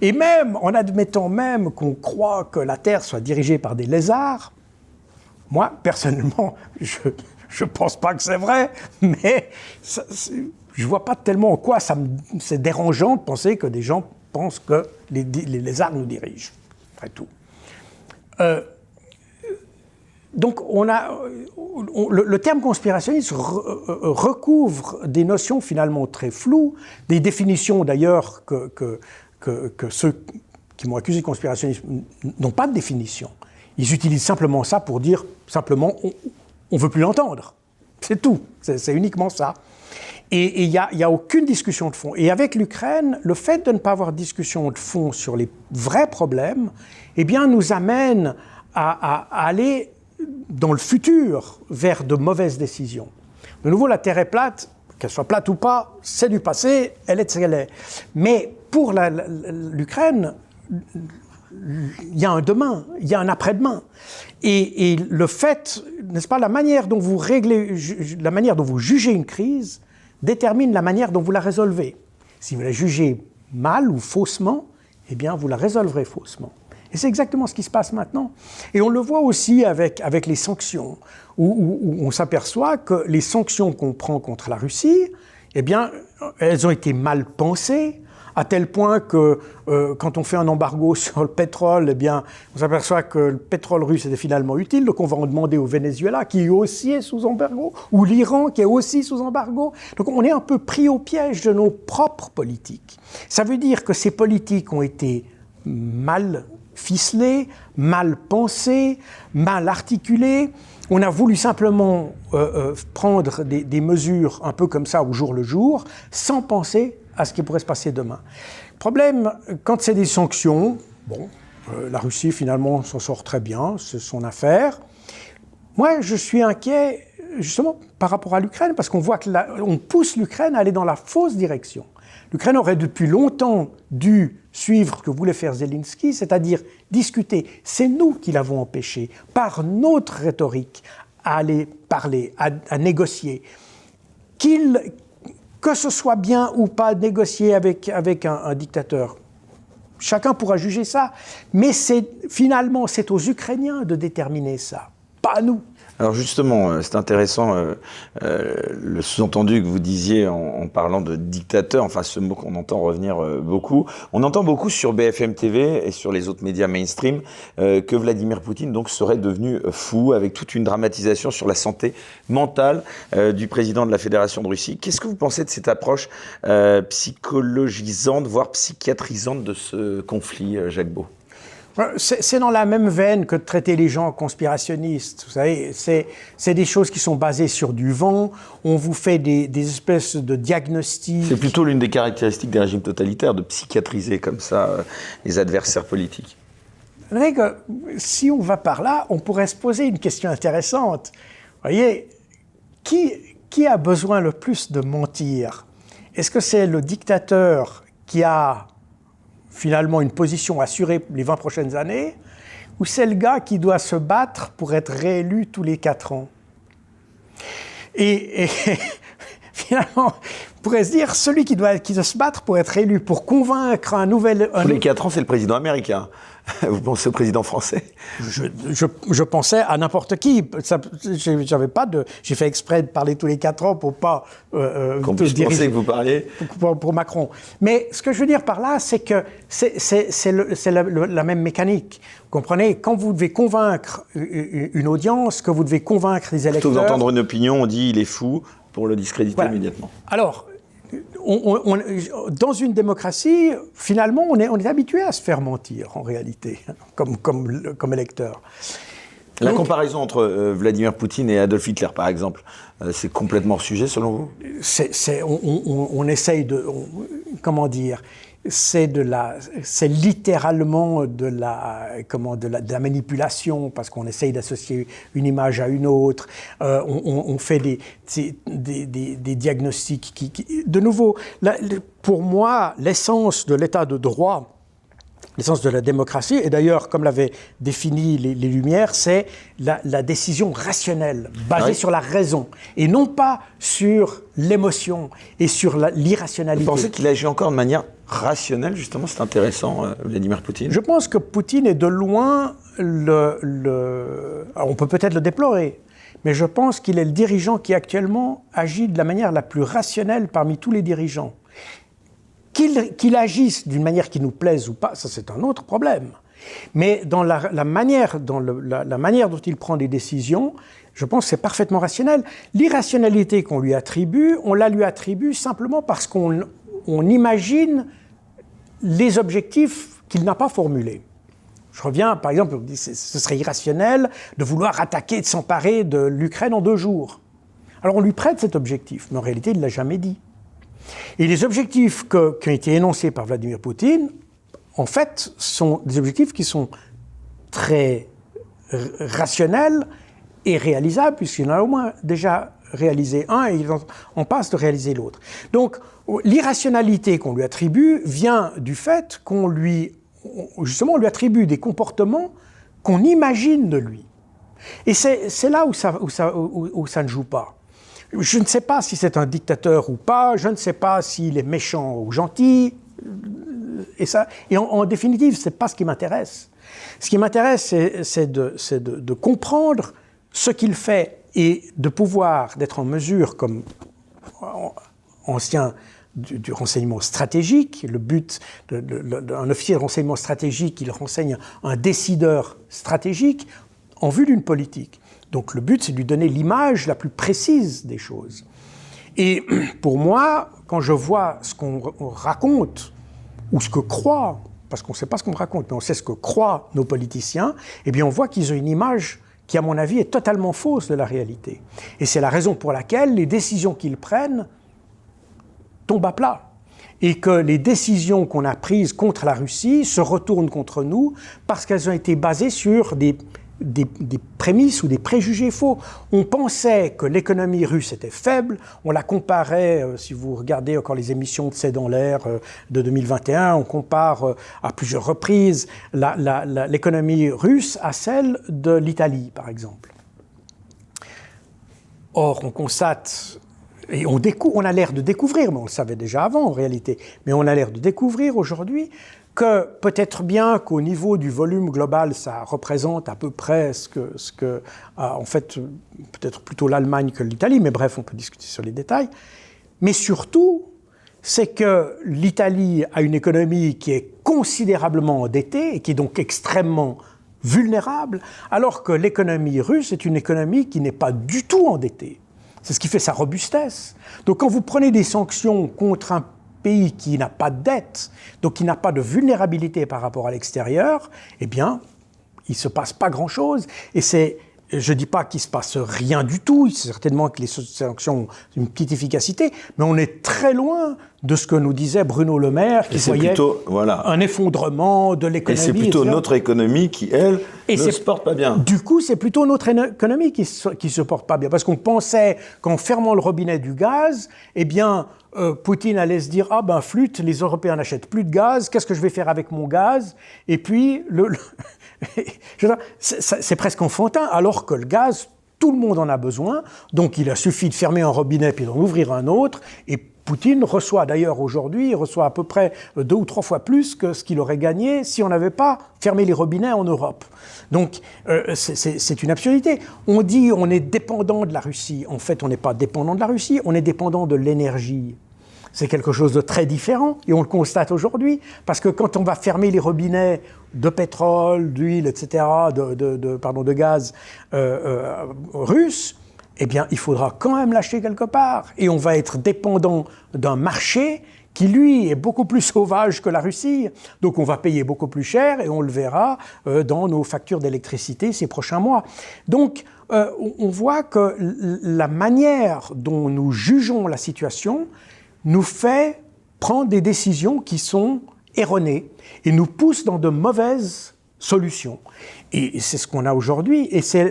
Et même, en admettant même qu'on croit que la Terre soit dirigée par des lézards, moi, personnellement, je pense pas que c'est vrai, mais je vois pas tellement en quoi c'est dérangeant de penser que des gens pensent que les lézards nous dirigent, après tout. Donc, le terme conspirationniste recouvre des notions finalement très floues, des définitions d'ailleurs que ceux qui m'ont accusé de conspirationnisme n'ont pas de définition. Ils utilisent simplement ça pour dire simplement on ne veut plus l'entendre. C'est tout, c'est uniquement ça. Et il n'y a aucune discussion de fond. Et avec l'Ukraine, le fait de ne pas avoir de discussion de fond sur les vrais problèmes, eh bien, nous amène à aller dans le futur vers de mauvaises décisions. De nouveau, la Terre est plate, qu'elle soit plate ou pas, c'est du passé, elle est ce qu'elle est. Mais pour l'Ukraine, il y a un demain, il y a un après-demain. Et le fait, n'est-ce pas, la manière dont vous jugez une crise détermine la manière dont vous la résolvez. Si vous la jugez mal ou faussement, eh bien, vous la résolverez faussement. Et c'est exactement ce qui se passe maintenant. Et on le voit aussi avec les sanctions, où on s'aperçoit que les sanctions qu'on prend contre la Russie, eh bien, elles ont été mal pensées, à tel point que quand on fait un embargo sur le pétrole, eh bien, on s'aperçoit que le pétrole russe était finalement utile, donc on va en demander au Venezuela, qui aussi est sous embargo, ou l'Iran, qui est aussi sous embargo. Donc on est un peu pris au piège de nos propres politiques. Ça veut dire que ces politiques ont été mal ficelées, mal pensées, mal articulées. On a voulu simplement prendre des mesures un peu comme ça au jour le jour, sans penser à ce qui pourrait se passer demain. Problème, quand c'est des sanctions, la Russie finalement s'en sort très bien, c'est son affaire. Moi, je suis inquiet justement par rapport à l'Ukraine, parce qu'on voit qu'on pousse l'Ukraine à aller dans la fausse direction. L'Ukraine aurait depuis longtemps dû suivre ce que voulait faire Zelensky, c'est-à-dire discuter. C'est nous qui l'avons empêché, par notre rhétorique, à aller parler, à négocier. Que ce soit bien ou pas négocier avec un dictateur, chacun pourra juger ça, mais finalement, c'est aux Ukrainiens de déterminer ça, pas à nous. Alors justement, c'est intéressant le sous-entendu que vous disiez en parlant de dictateur, enfin ce mot qu'on entend revenir beaucoup. On entend beaucoup sur BFM TV et sur les autres médias mainstream que Vladimir Poutine donc serait devenu fou, avec toute une dramatisation sur la santé mentale du président de la Fédération de Russie. Qu'est-ce que vous pensez de cette approche psychologisante, voire psychiatrisante de ce conflit, Jacques Beau ? C'est dans la même veine que de traiter les gens conspirationnistes. Vous savez, c'est des choses qui sont basées sur du vent. On vous fait des espèces de diagnostics. C'est plutôt l'une des caractéristiques des régimes totalitaires, de psychiatriser comme ça les adversaires politiques. Vous savez que si on va par là, on pourrait se poser une question intéressante. Vous voyez, qui a besoin le plus de mentir ? Est-ce que c'est le dictateur qui a finalement une position assurée les 20 prochaines années, ou c'est le gars qui doit se battre pour être réélu tous les 4 ans. Et finalement, on pourrait se dire, celui qui doit se battre pour être réélu, pour convaincre un nouvel... Tous les 4 ans, c'est le président américain. Vous pensez au président français ? Je pensais à n'importe qui. J'ai fait exprès de parler tous les 4 ans pour pas... qu'on puisse penser que vous parliez. Pour Macron. Mais ce que je veux dire par là, c'est que c'est la même mécanique. Vous comprenez ? Quand vous devez convaincre une audience, que vous devez convaincre des électeurs... Plutôt que d'entendre une opinion, on dit il est fou pour le discréditer immédiatement. Alors... dans une démocratie, finalement, on est habitué à se faire mentir, en réalité, comme électeur. La comparaison entre Vladimir Poutine et Adolf Hitler, par exemple, c'est complètement hors sujet, selon vous ? On essaye de... comment dire ? C'est littéralement de la manipulation, parce qu'on essaye d'associer une image à une autre. On fait des diagnostics qui... De nouveau, pour moi, l'essence de l'état de droit, l'essence de la démocratie, et d'ailleurs, comme l'avaient défini les Lumières, c'est la décision rationnelle, basée sur la raison, et non pas sur l'émotion et sur l'irrationalité. Vous pensez qu'il agit encore de manière rationnelle, justement? C'est intéressant, Vladimir Poutine. Je pense que Poutine est de loin Alors, on peut peut-être le déplorer, mais je pense qu'il est le dirigeant qui actuellement agit de la manière la plus rationnelle parmi tous les dirigeants. Qu'il agisse d'une manière qui nous plaise ou pas, ça c'est un autre problème. Mais dans la manière dont il prend des décisions, je pense que c'est parfaitement rationnel. L'irrationalité qu'on lui attribue, on la lui attribue simplement parce qu'on imagine les objectifs qu'il n'a pas formulés. Je reviens, par exemple, on dit ce serait irrationnel de vouloir attaquer, de s'emparer de l'Ukraine en 2 jours. Alors on lui prête cet objectif, mais en réalité il ne l'a jamais dit. Et les objectifs qui ont été énoncés par Vladimir Poutine, en fait, sont des objectifs qui sont très rationnels est réalisable, puisqu'il en a au moins déjà réalisé un et on passe de réaliser l'autre. Donc, l'irrationalité qu'on lui attribue vient du fait qu'on lui attribue des comportements qu'on imagine de lui. Et c'est là où ça ne joue pas. Je ne sais pas si c'est un dictateur ou pas, je ne sais pas s'il est méchant ou gentil, et en définitive, ce n'est pas ce qui m'intéresse. Ce qui m'intéresse, c'est de comprendre ce qu'il fait et d'être en mesure, comme ancien du renseignement stratégique, le but d'un officier de renseignement stratégique, il renseigne un décideur stratégique en vue d'une politique. Donc le but, c'est de lui donner l'image la plus précise des choses. Et pour moi, quand je vois ce qu'on raconte, ou ce que croient, parce qu'on ne sait pas ce qu'on raconte, mais on sait ce que croient nos politiciens, eh bien on voit qu'ils ont une image qui, à mon avis, est totalement fausse de la réalité. Et c'est la raison pour laquelle les décisions qu'ils prennent tombent à plat. Et que les décisions qu'on a prises contre la Russie se retournent contre nous parce qu'elles ont été basées sur des prémices ou des préjugés faux. On pensait que l'économie russe était faible, on la comparait, si vous regardez encore les émissions de C'est dans l'air de 2021, on compare à plusieurs reprises l'économie russe à celle de l'Italie, par exemple. Or, on constate, et on a l'air de découvrir, mais on le savait déjà avant en réalité, mais on a l'air de découvrir aujourd'hui que peut-être bien qu'au niveau du volume global, ça représente à peu près ce que en fait, peut-être plutôt l'Allemagne que l'Italie, mais bref, on peut discuter sur les détails. Mais surtout, c'est que l'Italie a une économie qui est considérablement endettée et qui est donc extrêmement vulnérable, alors que l'économie russe est une économie qui n'est pas du tout endettée. C'est ce qui fait sa robustesse. Donc quand vous prenez des sanctions contre un pays qui n'a pas de dette, donc qui n'a pas de vulnérabilité par rapport à l'extérieur, eh bien, il ne se passe pas grand-chose. Et je ne dis pas qu'il ne se passe rien du tout, certainement que les sanctions ont une petite efficacité, mais on est très loin de ce que nous disait Bruno Le Maire, qui voyait un effondrement de l'économie. Et c'est plutôt notre économie qui, elle, ne se porte pas bien. Du coup, c'est plutôt notre économie qui se porte pas bien, parce qu'on pensait qu'en fermant le robinet du gaz, eh bien, Poutine allait se dire « Ah ben flûte, les Européens n'achètent plus de gaz, qu'est-ce que je vais faire avec mon gaz ?» Et puis, c'est presque enfantin, alors que le gaz, tout le monde en a besoin, donc il a suffi de fermer un robinet puis d'en ouvrir un autre, et Poutine reçoit d'ailleurs aujourd'hui, il reçoit à peu près 2 ou 3 fois plus que ce qu'il aurait gagné si on n'avait pas fermé les robinets en Europe. Donc c'est une absurdité. On dit on est dépendant de la Russie. En fait, on n'est pas dépendant de la Russie, on est dépendant de l'énergie. C'est quelque chose de très différent et on le constate aujourd'hui parce que quand on va fermer les robinets de pétrole, d'huile, etc., de gaz russe, eh bien, il faudra quand même l'acheter quelque part. Et on va être dépendant d'un marché qui, lui, est beaucoup plus sauvage que la Russie. Donc, on va payer beaucoup plus cher et on le verra dans nos factures d'électricité ces prochains mois. Donc, on voit que la manière dont nous jugeons la situation nous fait prendre des décisions qui sont erronées et nous pousse dans de mauvaises solutions. Et c'est ce qu'on a aujourd'hui. Et c'est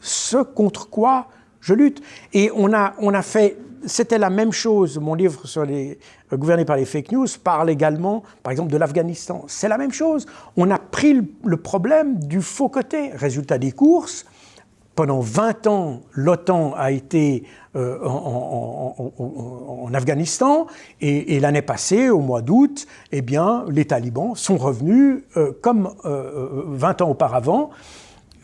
ce contre quoi je lutte. Et on a fait, c'était la même chose, mon livre sur les gouverné par les fake news parle également, par exemple, de l'Afghanistan. C'est la même chose. On a pris le problème du faux côté. Résultat des courses, pendant 20 ans, l'OTAN a été en Afghanistan et l'année passée, au mois d'août, eh bien, les talibans sont revenus comme 20 ans auparavant.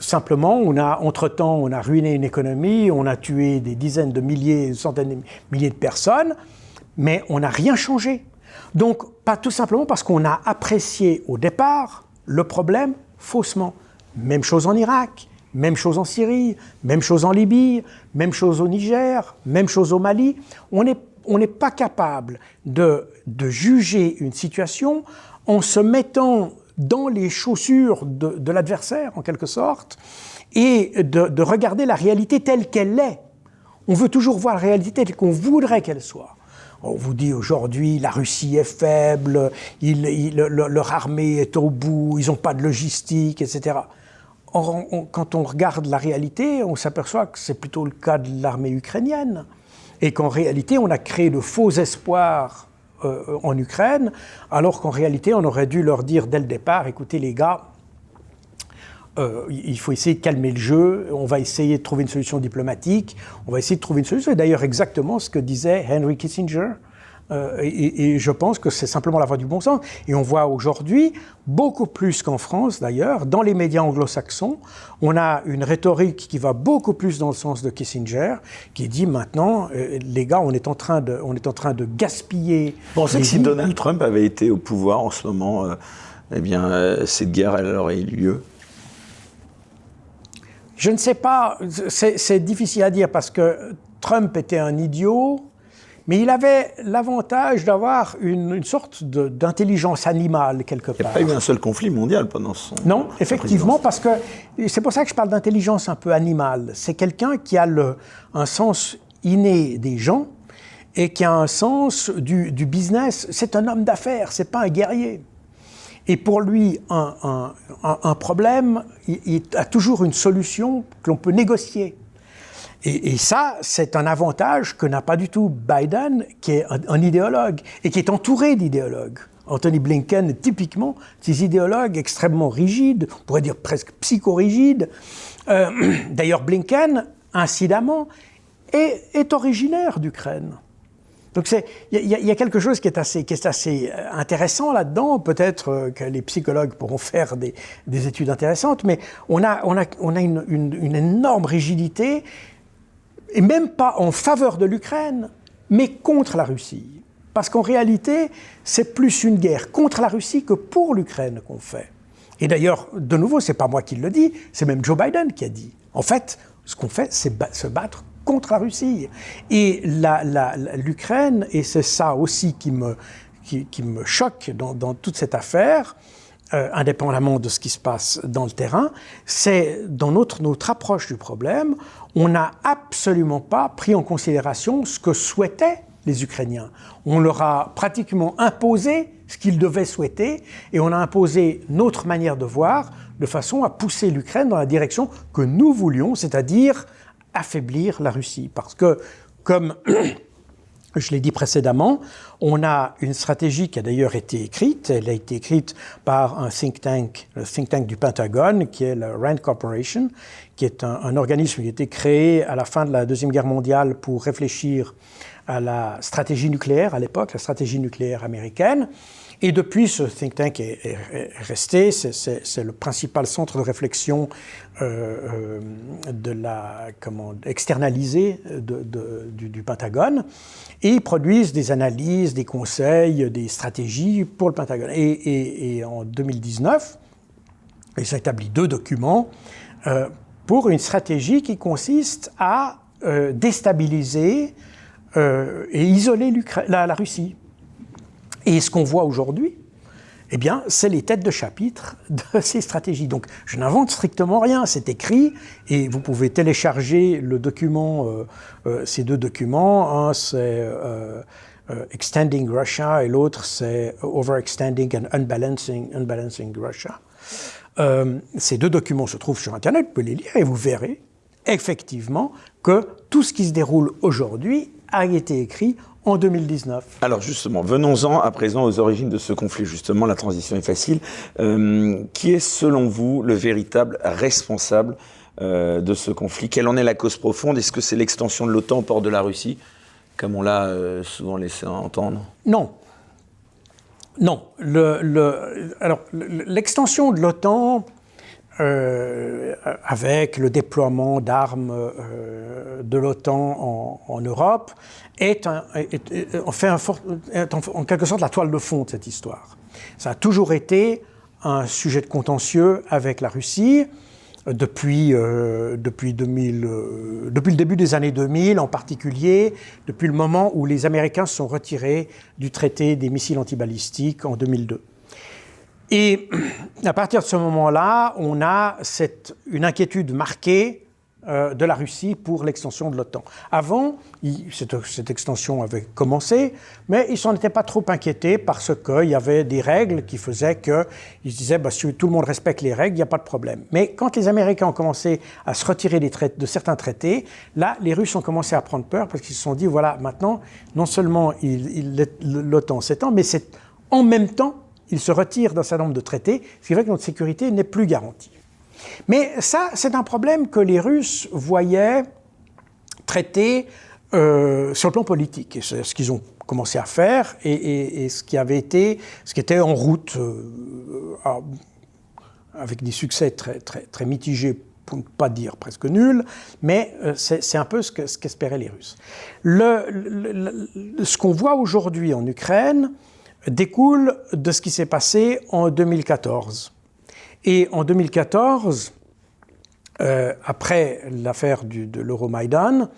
Simplement, entre-temps, on a ruiné une économie, on a tué des dizaines de milliers, centaines de milliers de personnes, mais on n'a rien changé. Donc, pas tout simplement parce qu'on a apprécié au départ le problème faussement. Même chose en Irak, même chose en Syrie, même chose en Libye, même chose au Niger, même chose au Mali. On n'est pas capable de juger une situation en se mettant dans les chaussures de l'adversaire, en quelque sorte, et de regarder la réalité telle qu'elle est. On veut toujours voir la réalité telle qu'on voudrait qu'elle soit. On vous dit aujourd'hui, la Russie est faible, leur armée est au bout, ils n'ont pas de logistique, etc. quand on regarde la réalité, on s'aperçoit que c'est plutôt le cas de l'armée ukrainienne. Et qu'en réalité, on a créé de faux espoirs en Ukraine, alors qu'en réalité, on aurait dû leur dire dès le départ, écoutez les gars, il faut essayer de calmer le jeu, on va essayer de trouver une solution diplomatique, on va essayer de trouver une solution. Et d'ailleurs, exactement ce que disait Henry Kissinger. Et je pense que c'est simplement la voie du bon sens. Et on voit aujourd'hui, beaucoup plus qu'en France d'ailleurs, dans les médias anglo-saxons, on a une rhétorique qui va beaucoup plus dans le sens de Kissinger, qui dit maintenant, les gars, on est en train de gaspiller. Vous pensez que si Donald Trump avait été au pouvoir en ce moment, cette guerre, elle aurait eu lieu? Je ne sais pas, c'est difficile à dire parce que Trump était un idiot. Mais il avait l'avantage d'avoir une sorte d'intelligence animale, quelque part. Il n'y a pas eu un seul conflit mondial pendant son... Non, effectivement, parce que c'est pour ça que je parle d'intelligence un peu animale. C'est quelqu'un qui a un sens inné des gens et qui a un sens du business. C'est un homme d'affaires, c'est pas un guerrier. Et pour lui, un problème, il a toujours une solution que l'on peut négocier. Et ça, c'est un avantage que n'a pas du tout Biden, qui est un idéologue, et qui est entouré d'idéologues. Anthony Blinken, typiquement, ces idéologues extrêmement rigides, on pourrait dire presque psychorigides. D'ailleurs, Blinken, incidemment, est originaire d'Ukraine. Donc il y a quelque chose qui est assez intéressant là-dedans. Peut-être que les psychologues pourront faire des études intéressantes, mais on a une énorme rigidité, et même pas en faveur de l'Ukraine, mais contre la Russie. Parce qu'en réalité, c'est plus une guerre contre la Russie que pour l'Ukraine qu'on fait. Et d'ailleurs, de nouveau, c'est pas moi qui le dis, c'est même Joe Biden qui a dit. En fait, ce qu'on fait, c'est se battre contre la Russie. Et l'Ukraine, et c'est ça aussi qui me choque dans toute cette affaire, indépendamment de ce qui se passe dans le terrain, c'est dans notre approche du problème, on n'a absolument pas pris en considération ce que souhaitaient les Ukrainiens. On leur a pratiquement imposé ce qu'ils devaient souhaiter et on a imposé notre manière de voir de façon à pousser l'Ukraine dans la direction que nous voulions, c'est-à-dire affaiblir la Russie. Parce que, comme je l'ai dit précédemment, on a une stratégie qui a d'ailleurs été écrite. Elle a été écrite par un think tank, le think tank du Pentagone, qui est le RAND Corporation, qui est un organisme qui a été créé à la fin de la Deuxième Guerre mondiale pour réfléchir à la stratégie nucléaire, à l'époque, la stratégie nucléaire américaine. Et depuis, ce think tank est resté, c'est le principal centre de réflexion externalisé du Pentagone. Et ils produisent des analyses, des conseils, des stratégies pour le Pentagone. Et en 2019, ils ont établi 2 documents pour une stratégie qui consiste à déstabiliser et isoler la Russie. Et ce qu'on voit aujourd'hui, eh bien, c'est les têtes de chapitre de ces stratégies. Donc, je n'invente strictement rien, c'est écrit, et vous pouvez télécharger le document, ces 2 documents. Un, c'est Extending Russia, et l'autre, c'est Overextending and Unbalancing Russia. Ces 2 documents se trouvent sur Internet, vous pouvez les lire, et vous verrez effectivement que tout ce qui se déroule aujourd'hui a été écrit en 2019. Alors justement, venons-en à présent aux origines de ce conflit. Justement, la transition est facile. Qui est, selon vous, le véritable responsable de ce conflit? Quelle en est la cause profonde? Est-ce que c'est l'extension de l'OTAN au port de la Russie, comme on l'a souvent laissé entendre? Non. Non. Alors, l'extension de l'OTAN, avec le déploiement d'armes de l'OTAN en Europe, est en quelque sorte la toile de fond de cette histoire. Ça a toujours été un sujet de contentieux avec la Russie depuis le début des années 2000, en particulier depuis le moment où les Américains se sont retirés du traité des missiles antibalistiques en 2002. Et à partir de ce moment-là, on a une inquiétude marquée de la Russie pour l'extension de l'OTAN. Avant, cette extension avait commencé, mais ils ne s'en étaient pas trop inquiétés parce qu'il y avait des règles qui faisaient qu'ils se disaient si tout le monde respecte les règles, il n'y a pas de problème. Mais quand les Américains ont commencé à se retirer de certains traités, là, les Russes ont commencé à prendre peur parce qu'ils se sont dit, voilà, maintenant, non seulement l'OTAN s'étend, mais en même temps, ils se retirent d'un certain nombre de traités, ce qui fait que notre sécurité n'est plus garantie. Mais ça, c'est un problème que les Russes voyaient traiter sur le plan politique. Et c'est ce qu'ils ont commencé à faire et ce qui était en route avec des succès très, très, très mitigés, pour ne pas dire presque nuls, mais c'est un peu ce qu'espéraient les Russes. Ce qu'on voit aujourd'hui en Ukraine découle de ce qui s'est passé en 2014. Et en 2014, après l'affaire de l'Euromaïdan,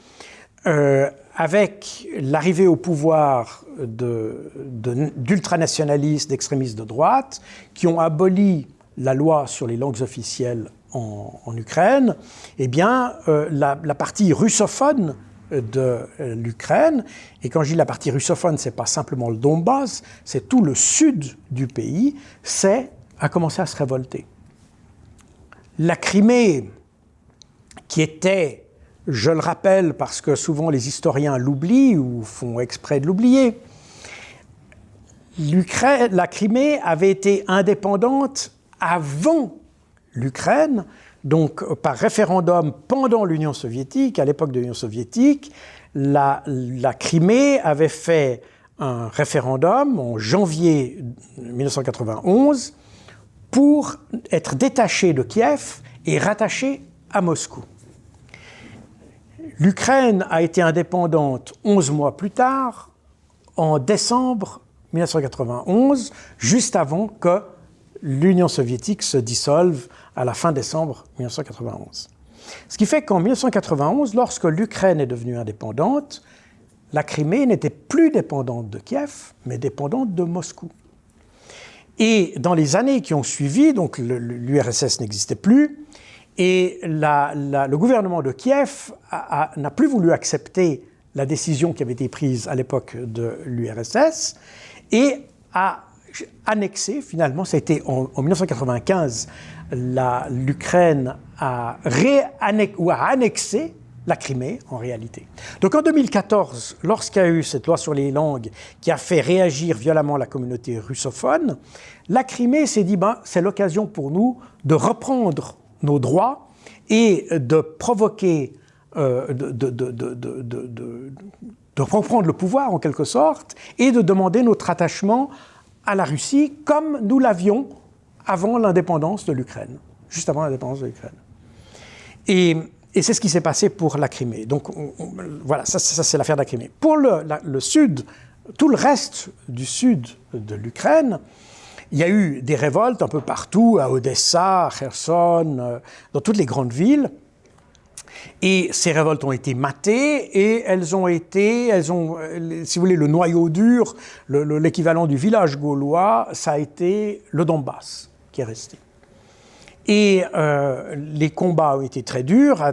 avec l'arrivée au pouvoir d'ultranationalistes, d'extrémistes de droite, qui ont aboli la loi sur les langues officielles en Ukraine, eh bien, la partie russophone de l'Ukraine, et quand je dis la partie russophone, ce n'est pas simplement le Donbass, c'est tout le sud du pays, a commencé à se révolter. La Crimée, qui était, je le rappelle parce que souvent les historiens l'oublient ou font exprès de l'oublier, la Crimée avait été indépendante avant l'Ukraine, donc par référendum pendant l'Union soviétique. À l'époque de l'Union soviétique, la Crimée avait fait un référendum en janvier 1991 pour être détachée de Kiev et rattachée à Moscou. L'Ukraine a été indépendante 11 mois plus tard, en décembre 1991, juste avant que l'Union soviétique se dissolve à la fin décembre 1991. Ce qui fait qu'en 1991, lorsque l'Ukraine est devenue indépendante, la Crimée n'était plus dépendante de Kiev, mais dépendante de Moscou. Et dans les années qui ont suivi, donc l'URSS n'existait plus, et le gouvernement de Kiev n'a plus voulu accepter la décision qui avait été prise à l'époque de l'URSS et a annexé, finalement, ça a été en 1995, l'Ukraine a annexé la Crimée, en réalité. Donc en 2014, lorsqu'il y a eu cette loi sur les langues qui a fait réagir violemment la communauté russophone, la Crimée s'est dit, c'est l'occasion pour nous de reprendre nos droits et de provoquer, de reprendre le pouvoir en quelque sorte et de demander notre attachement à la Russie comme nous l'avions avant l'indépendance de l'Ukraine, juste avant l'indépendance de l'Ukraine. Et c'est ce qui s'est passé pour la Crimée. Donc voilà, ça c'est l'affaire de la Crimée. Pour le sud, tout le reste du sud de l'Ukraine, il y a eu des révoltes un peu partout, à Odessa, à Kherson, dans toutes les grandes villes. Et ces révoltes ont été matées et elles ont, si vous voulez, le noyau dur, l'équivalent du village gaulois, ça a été le Donbass qui est resté. Et les combats ont été très durs,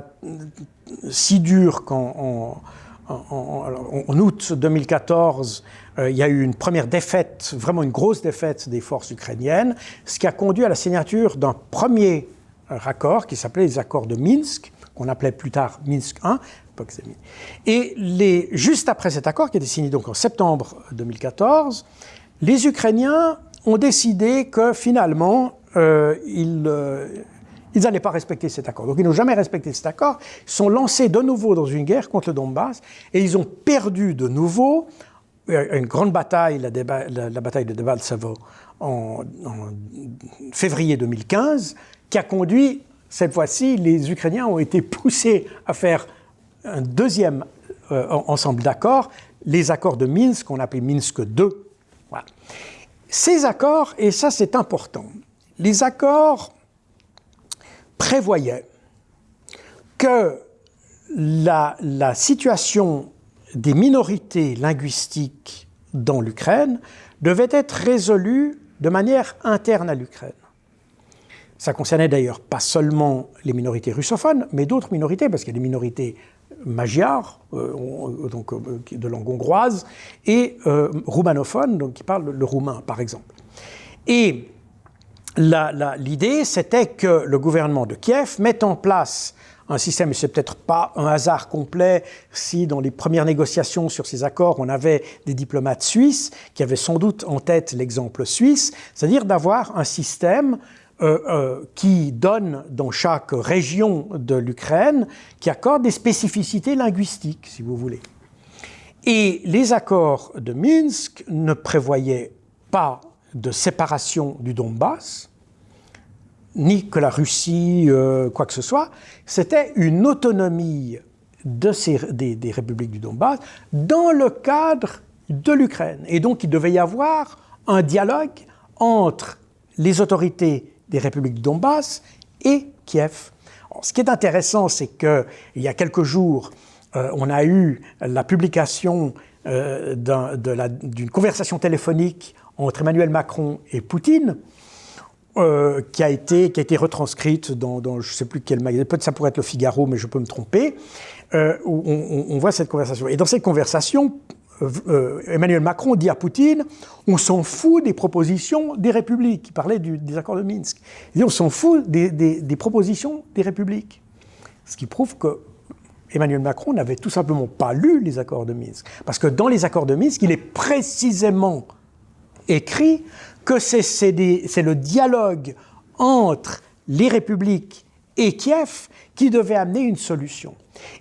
si durs qu'en août 2014, il y a eu une première défaite, vraiment une grosse défaite des forces ukrainiennes, ce qui a conduit à la signature d'un premier accord qui s'appelait les accords de Minsk, qu'on appelait plus tard Minsk I. Et juste après cet accord, qui a été signé donc en septembre 2014, les Ukrainiens ont décidé que finalement, ils n'allaient pas respecter cet accord. Donc ils n'ont jamais respecté cet accord, ils sont lancés de nouveau dans une guerre contre le Donbass, et ils ont perdu de nouveau une grande bataille, la bataille de Debaltsevo, en février 2015, qui a conduit, cette fois-ci, les Ukrainiens ont été poussés à faire un deuxième ensemble d'accords, les accords de Minsk, qu'on appelait Minsk II. Voilà. Ces accords, et ça c'est important, les accords prévoyaient que la situation des minorités linguistiques dans l'Ukraine devait être résolue de manière interne à l'Ukraine. Ça concernait d'ailleurs pas seulement les minorités russophones, mais d'autres minorités, parce qu'il y a des minorités magyars, de langue hongroise, et roumanophones, donc qui parlent le roumain, par exemple. Et l'idée, c'était que le gouvernement de Kiev mette en place un système, et c'est peut-être pas un hasard complet si dans les premières négociations sur ces accords, on avait des diplomates suisses qui avaient sans doute en tête l'exemple suisse, c'est-à-dire d'avoir un système qui donne dans chaque région de l'Ukraine, qui accorde des spécificités linguistiques, si vous voulez. Et les accords de Minsk ne prévoyaient pas de séparation du Donbass, ni que la Russie, quoi que ce soit. C'était une autonomie des républiques du Donbass dans le cadre de l'Ukraine. Et donc, il devait y avoir un dialogue entre les autorités des républiques du Donbass et Kiev. Alors, ce qui est intéressant, c'est qu'il y a quelques jours, on a eu la publication d'une conversation téléphonique entre Emmanuel Macron et Poutine, qui a été retranscrite dans je ne sais plus quel magazine, peut-être ça pourrait être le Figaro, mais je peux me tromper, où on voit cette conversation. Et dans cette conversation, Emmanuel Macron dit à Poutine « on s'en fout des propositions des républiques ». Il parlait des accords de Minsk. Il dit « on s'en fout des propositions des républiques ». Ce qui prouve que Emmanuel Macron n'avait tout simplement pas lu les accords de Minsk. Parce que dans les accords de Minsk, il est précisément écrit que c'est le dialogue entre les républiques et Kiev qui devait amener une solution.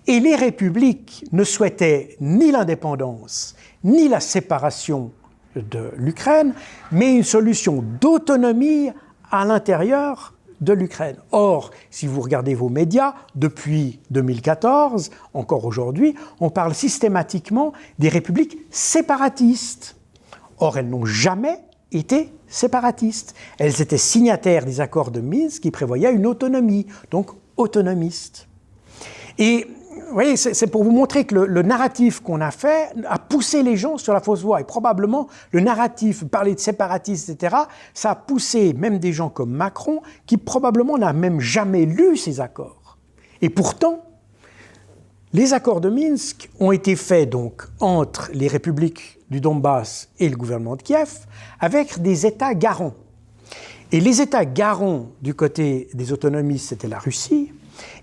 Et les républiques ne souhaitaient ni l'indépendance, ni la séparation de l'Ukraine, mais une solution d'autonomie à l'intérieur de l'Ukraine. Or, si vous regardez vos médias, depuis 2014, encore aujourd'hui, on parle systématiquement des républiques séparatistes. Or, elles n'ont jamais été séparatistes. Elles étaient signataires des accords de Minsk qui prévoyaient une autonomie, donc autonomistes. Et vous voyez, c'est pour vous montrer que le narratif qu'on a fait a poussé les gens sur la fausse voie. Et probablement, le narratif, parler de séparatistes, etc., ça a poussé même des gens comme Macron, qui probablement n'a même jamais lu ces accords. Et pourtant, les accords de Minsk ont été faits donc entre les républiques du Donbass et le gouvernement de Kiev, avec des États garants. Et les États garants du côté des autonomistes, c'était la Russie,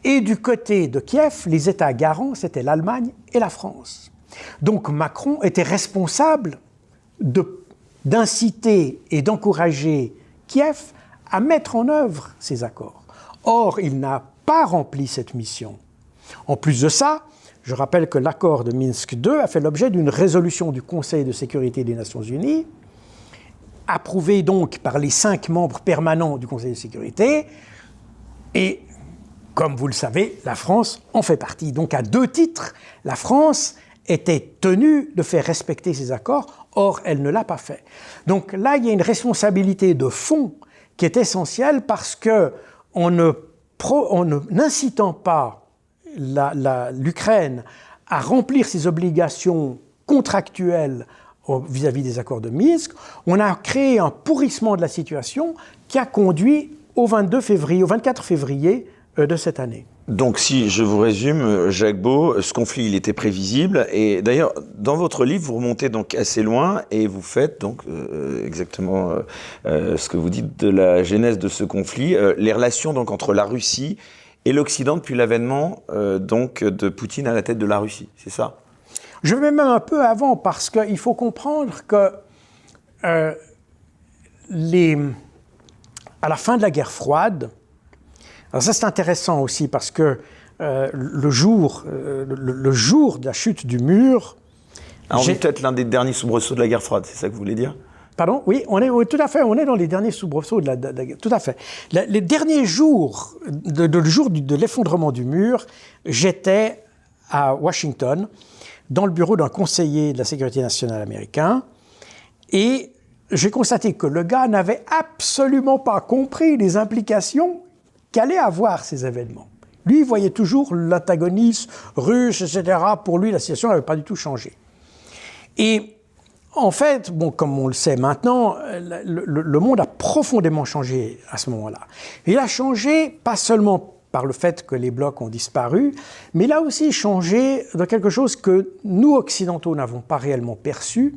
et du côté de Kiev, les États garants, c'était l'Allemagne et la France. Donc Macron était responsable d'inciter et d'encourager Kiev à mettre en œuvre ces accords. Or, il n'a pas rempli cette mission. En plus de ça, je rappelle que l'accord de Minsk II a fait l'objet d'une résolution du Conseil de sécurité des Nations Unies, approuvée donc par les 5 membres permanents du Conseil de sécurité, et comme vous le savez, la France en fait partie. Donc à 2 titres, la France était tenue de faire respecter ces accords, or elle ne l'a pas fait. Donc là, il y a une responsabilité de fond qui est essentielle parce que n'incitant pas l'Ukraine à remplir ses obligations contractuelles vis-à-vis des accords de Minsk, on a créé un pourrissement de la situation qui a conduit au 24 février de cette année. Donc si je vous résume, Jacques Beau, ce conflit il était prévisible et d'ailleurs dans votre livre vous remontez donc assez loin et vous faites donc exactement ce que vous dites de la genèse de ce conflit, les relations donc entre la Russie et l'Occident depuis l'avènement donc de Poutine à la tête de la Russie, c'est ça? Je vais même un peu avant parce qu'il faut comprendre que à la fin de la guerre froide, alors ça c'est intéressant aussi parce que le jour de la chute du mur... Alors on est peut-être l'un des derniers soubresauts de la guerre froide, c'est ça que vous voulez dire? Pardon? Oui, tout à fait, on est dans les derniers soubresauts de la guerre. Tout à fait. Les derniers jours, de l'effondrement du mur, j'étais à Washington, dans le bureau d'un conseiller de la sécurité nationale américain, et j'ai constaté que le gars n'avait absolument pas compris les implications qu'allaient avoir ces événements. Lui, il voyait toujours l'antagonisme russe, etc. Pour lui, la situation n'avait pas du tout changé. Et En fait, bon, comme on le sait maintenant, le monde a profondément changé à ce moment-là. Il a changé pas seulement par le fait que les blocs ont disparu, mais il a aussi changé de quelque chose que nous, Occidentaux, n'avons pas réellement perçu,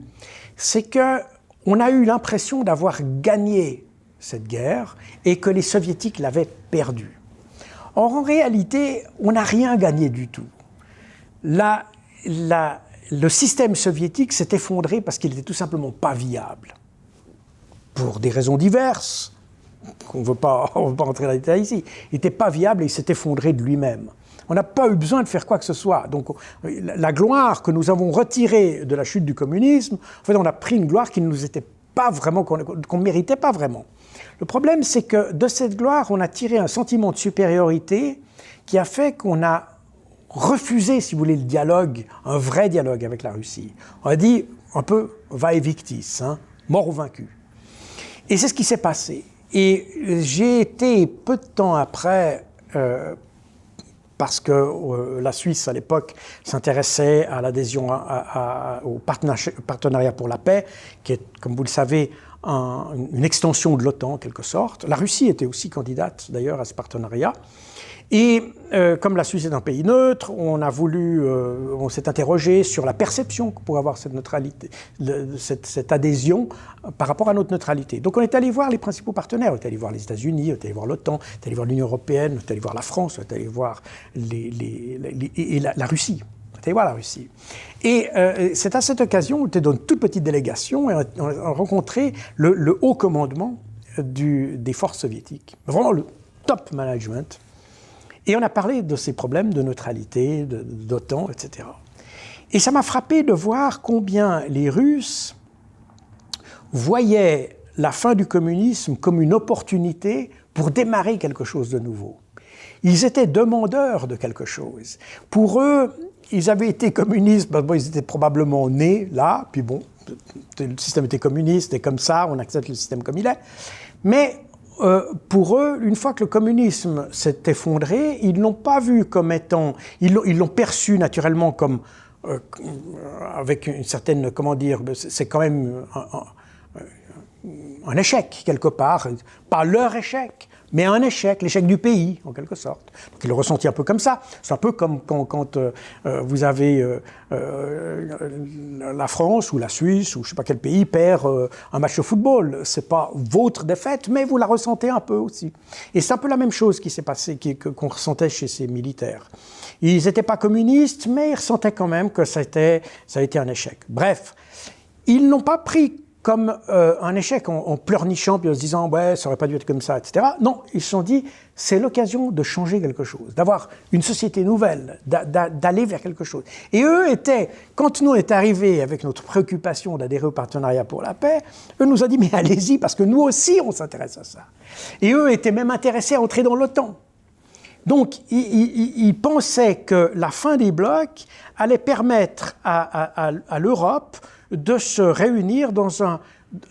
c'est qu'on a eu l'impression d'avoir gagné cette guerre et que les Soviétiques l'avaient perdue. Or, en réalité, on n'a rien gagné du tout. Le système soviétique s'est effondré parce qu'il n'était tout simplement pas viable. Pour des raisons diverses, on ne veut pas entrer dans les détails ici. Il n'était pas viable et il s'est effondré de lui-même. On n'a pas eu besoin de faire quoi que ce soit. Donc, la gloire que nous avons retirée de la chute du communisme, en fait, on a pris une gloire qui ne nous était pas vraiment, qu'on ne méritait pas vraiment. Le problème, c'est que de cette gloire, on a tiré un sentiment de supériorité qui a fait qu'on a refusé, si vous voulez, le dialogue, un vrai dialogue avec la Russie. On a dit un peu vae victis, hein, mort ou vaincu. Et c'est ce qui s'est passé. Et j'ai été peu de temps après, parce que la Suisse à l'époque s'intéressait à l'adhésion au partenariat pour la paix, qui est, comme vous le savez, une extension de l'OTAN en quelque sorte. La Russie était aussi candidate d'ailleurs à ce partenariat. Et comme la Suisse est un pays neutre, on s'est interrogé sur la perception que pourrait avoir cette neutralité, cette adhésion par rapport à notre neutralité. Donc on est allé voir les principaux partenaires, on est allé voir les États-Unis, on est allé voir l'OTAN, on est allé voir l'Union européenne, on est allé voir la France, on est allé voir la Russie. On est allé voir la Russie. Et c'est à cette occasion, on était dans une toute petite délégation et on a rencontré le haut commandement des forces soviétiques, vraiment le top management. Et on a parlé de ces problèmes de neutralité, d'OTAN, etc. Et ça m'a frappé de voir combien les Russes voyaient la fin du communisme comme une opportunité pour démarrer quelque chose de nouveau. Ils étaient demandeurs de quelque chose. Pour eux, ils avaient été communistes, bon, ils étaient probablement nés là, puis bon, le système était communiste, et comme ça, on accepte le système comme il est. Mais pour eux, une fois que le communisme s'est effondré, ils ne l'ont pas vu comme étant... Ils l'ont perçu naturellement comme... avec une certaine... Comment dire, c'est quand même un échec, quelque part. Pas leur échec, mais un échec, l'échec du pays, en quelque sorte. Donc ils le ressentent un peu comme ça. C'est un peu comme quand vous avez la France ou la Suisse ou je ne sais pas quel pays perd un match de football. Ce n'est pas votre défaite, mais vous la ressentez un peu aussi. Et c'est un peu la même chose qui s'est passé, qu'on ressentait chez ces militaires. Ils n'étaient pas communistes, mais ils ressentaient quand même que ça a été un échec. Bref, ils n'ont pas pris comme un échec en pleurnichant, puis en se disant « ouais, ça n'aurait pas dû être comme ça, etc. » Non, ils se sont dit « c'est l'occasion de changer quelque chose, d'avoir une société nouvelle, d'aller vers quelque chose. » Et eux quand nous est arrivés avec notre préoccupation d'adhérer au partenariat pour la paix, eux nous ont dit « mais allez-y, parce que nous aussi, on s'intéresse à ça. » Et eux étaient même intéressés à entrer dans l'OTAN. Donc, ils pensaient que la fin des blocs allait permettre à l'Europe de se réunir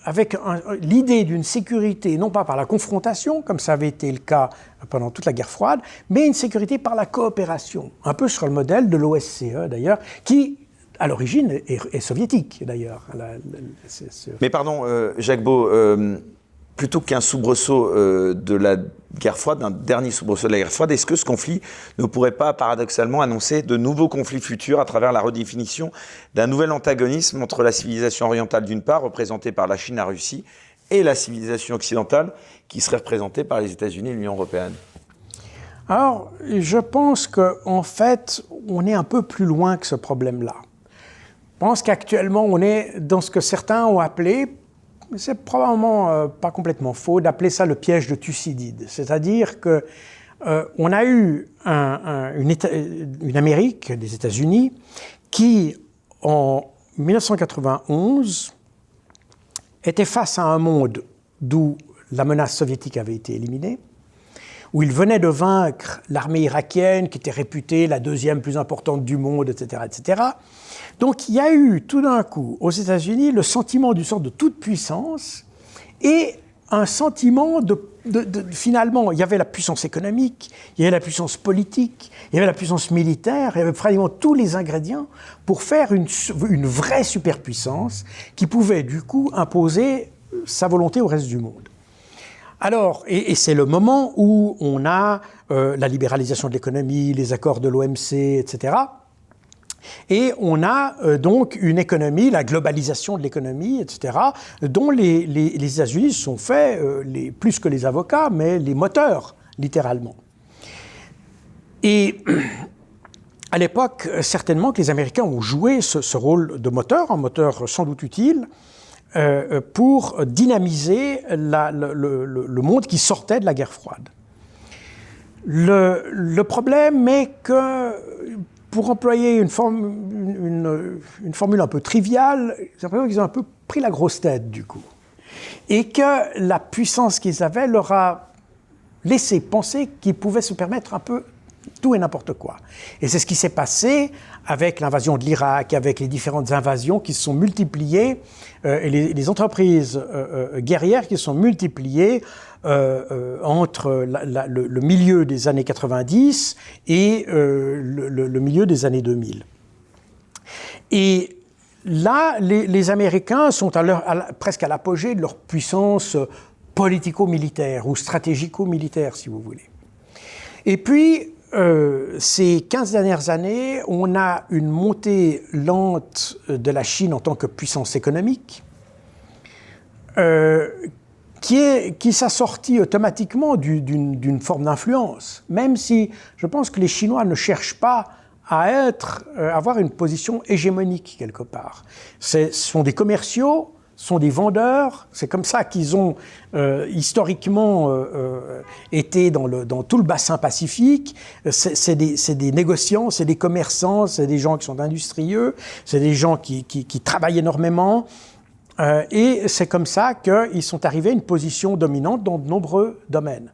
avec l'idée d'une sécurité, non pas par la confrontation, comme ça avait été le cas pendant toute la guerre froide, mais une sécurité par la coopération, un peu sur le modèle de l'OSCE d'ailleurs, qui, à l'origine, est soviétique d'ailleurs. Mais pardon, Jacques Beau, plutôt qu'un soubresaut de la guerre froide, un dernier soubresaut de la guerre froide, est-ce que ce conflit ne pourrait pas paradoxalement annoncer de nouveaux conflits futurs à travers la redéfinition d'un nouvel antagonisme entre la civilisation orientale d'une part, représentée par la Chine, la Russie, et la civilisation occidentale, qui serait représentée par les États-Unis et l'Union européenne? Alors, je pense qu'en fait, on est un peu plus loin que ce problème-là. Je pense qu'actuellement, on est dans ce que certains ont appelé, mais c'est probablement pas complètement faux, d'appeler ça le piège de Thucydide. C'est-à-dire qu'on a eu une Amérique, des États-Unis, qui, en 1991, était face à un monde d'où la menace soviétique avait été éliminée, où il venait de vaincre l'armée irakienne, qui était réputée la deuxième plus importante du monde, etc., etc. Donc il y a eu tout d'un coup aux États-Unis le sentiment d'une sorte de toute-puissance et un sentiment finalement, il y avait la puissance économique, il y avait la puissance politique, il y avait la puissance militaire, il y avait pratiquement tous les ingrédients pour faire une vraie superpuissance qui pouvait du coup imposer sa volonté au reste du monde. Alors, et c'est le moment où on a la libéralisation de l'économie, les accords de l'OMC, etc. Et on a donc une économie, la globalisation de l'économie, etc., dont les États-Unis sont faits, plus que les avocats, mais les moteurs, littéralement. Et à l'époque, certainement que les Américains ont joué ce rôle de moteur, un moteur sans doute utile, pour dynamiser le monde qui sortait de la guerre froide. Le problème est que, pour employer une formule un peu triviale, j'ai l'impression qu'ils ont un peu pris la grosse tête, du coup. Et que la puissance qu'ils avaient leur a laissé penser qu'ils pouvaient se permettre un peu tout et n'importe quoi. Et c'est ce qui s'est passé avec l'invasion de l'Irak, avec les différentes invasions qui se sont multipliées, et les entreprises guerrières qui se sont multipliées entre le milieu des années 90 et le milieu des années 2000. Et là, les Américains sont presque à l'apogée de leur puissance politico-militaire ou stratégico-militaire, si vous voulez. Et puis, ces 15 dernières années, on a une montée lente de la Chine en tant que puissance économique, qui s'assortit automatiquement d'une forme d'influence, même si je pense que les Chinois ne cherchent pas à avoir une position hégémonique quelque part. Ce sont des commerciaux, sont des vendeurs, c'est comme ça qu'ils ont historiquement été dans tout le bassin pacifique. C'est des négociants, c'est des commerçants, c'est des gens qui sont industrieux, c'est des gens qui travaillent énormément. Et c'est comme ça qu'ils sont arrivés à une position dominante dans de nombreux domaines.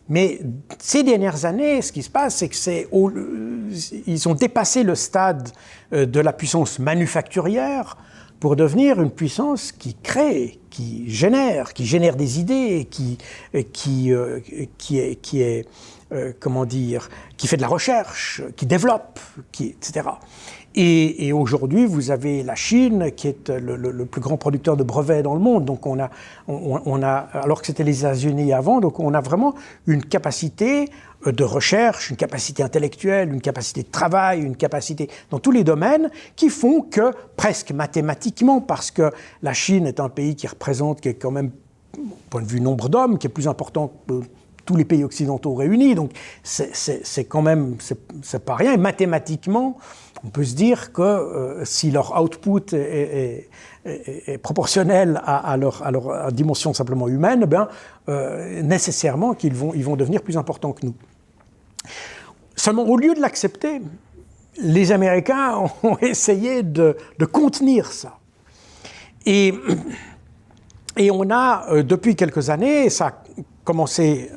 Mais ces dernières années, ce qui se passe, c'est qu'ils ont dépassé le stade de la puissance manufacturière pour devenir une puissance qui crée, qui génère des idées, qui fait de la recherche, qui développe, etc. Et aujourd'hui, vous avez la Chine qui est le plus grand producteur de brevets dans le monde. Donc on a, alors que c'était les États-Unis avant, donc on a vraiment une capacité de recherche, une capacité intellectuelle, une capacité de travail, une capacité dans tous les domaines qui font que, presque mathématiquement, parce que la Chine est un pays qui est quand même, au point de vue nombre d'hommes, qui est plus important que tous les pays occidentaux réunis, donc c'est quand même, c'est pas rien. Et mathématiquement, on peut se dire que si leur output est proportionnel à leur dimension simplement humaine, nécessairement ils vont devenir plus importants que nous. Seulement, au lieu de l'accepter, les Américains ont essayé de contenir ça. Et on a, depuis quelques années, ça a commencé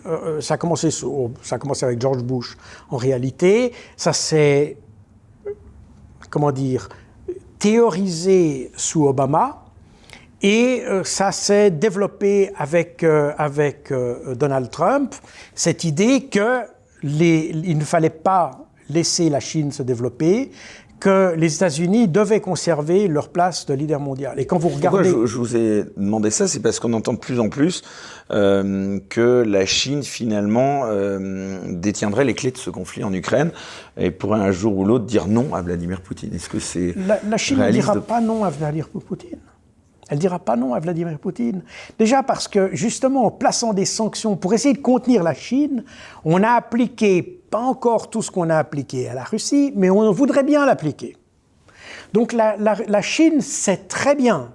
avec George Bush. En réalité, ça s'est théorisé sous Obama, et ça s'est développé avec Donald Trump, cette idée qu'il ne fallait pas laisser la Chine se développer, que les États-Unis devaient conserver leur place de leader mondial. Et quand vous regardez... Pourquoi je vous ai demandé ça, c'est parce qu'on entend de plus en plus que la Chine, finalement, détiendrait les clés de ce conflit en Ukraine et pourrait un jour ou l'autre dire non à Vladimir Poutine. Est-ce que c'est la Chine ne dira pas non à Vladimir Poutine. Elle ne dira pas non à Vladimir Poutine. Déjà parce que, justement, en plaçant des sanctions pour essayer de contenir la Chine, on a appliqué, pas encore tout ce qu'on a appliqué à la Russie, mais on voudrait bien l'appliquer. Donc la Chine sait très bien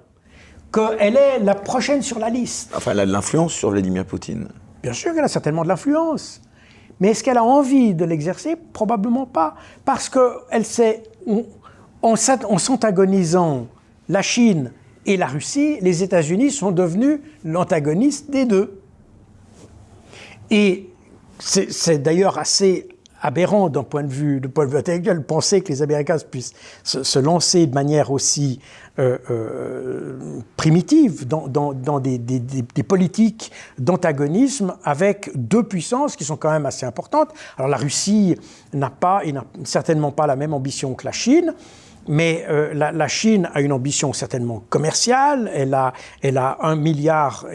qu'elle est la prochaine sur la liste. Enfin, elle a de l'influence sur Vladimir Poutine. Bien sûr qu'elle a certainement de l'influence. Mais est-ce qu'elle a envie de l'exercer? Probablement pas. Parce qu'elle sait, en s'antagonisant la Chine et la Russie, les États-Unis sont devenus l'antagoniste des deux. Et c'est d'ailleurs assez aberrant de point de vue intellectuel, penser que les Américains puissent se lancer de manière aussi primitive dans des politiques d'antagonisme avec deux puissances qui sont quand même assez importantes. Alors la Russie n'a certainement pas la même ambition que la Chine, mais la Chine a une ambition certainement commerciale. Elle a 1 milliard,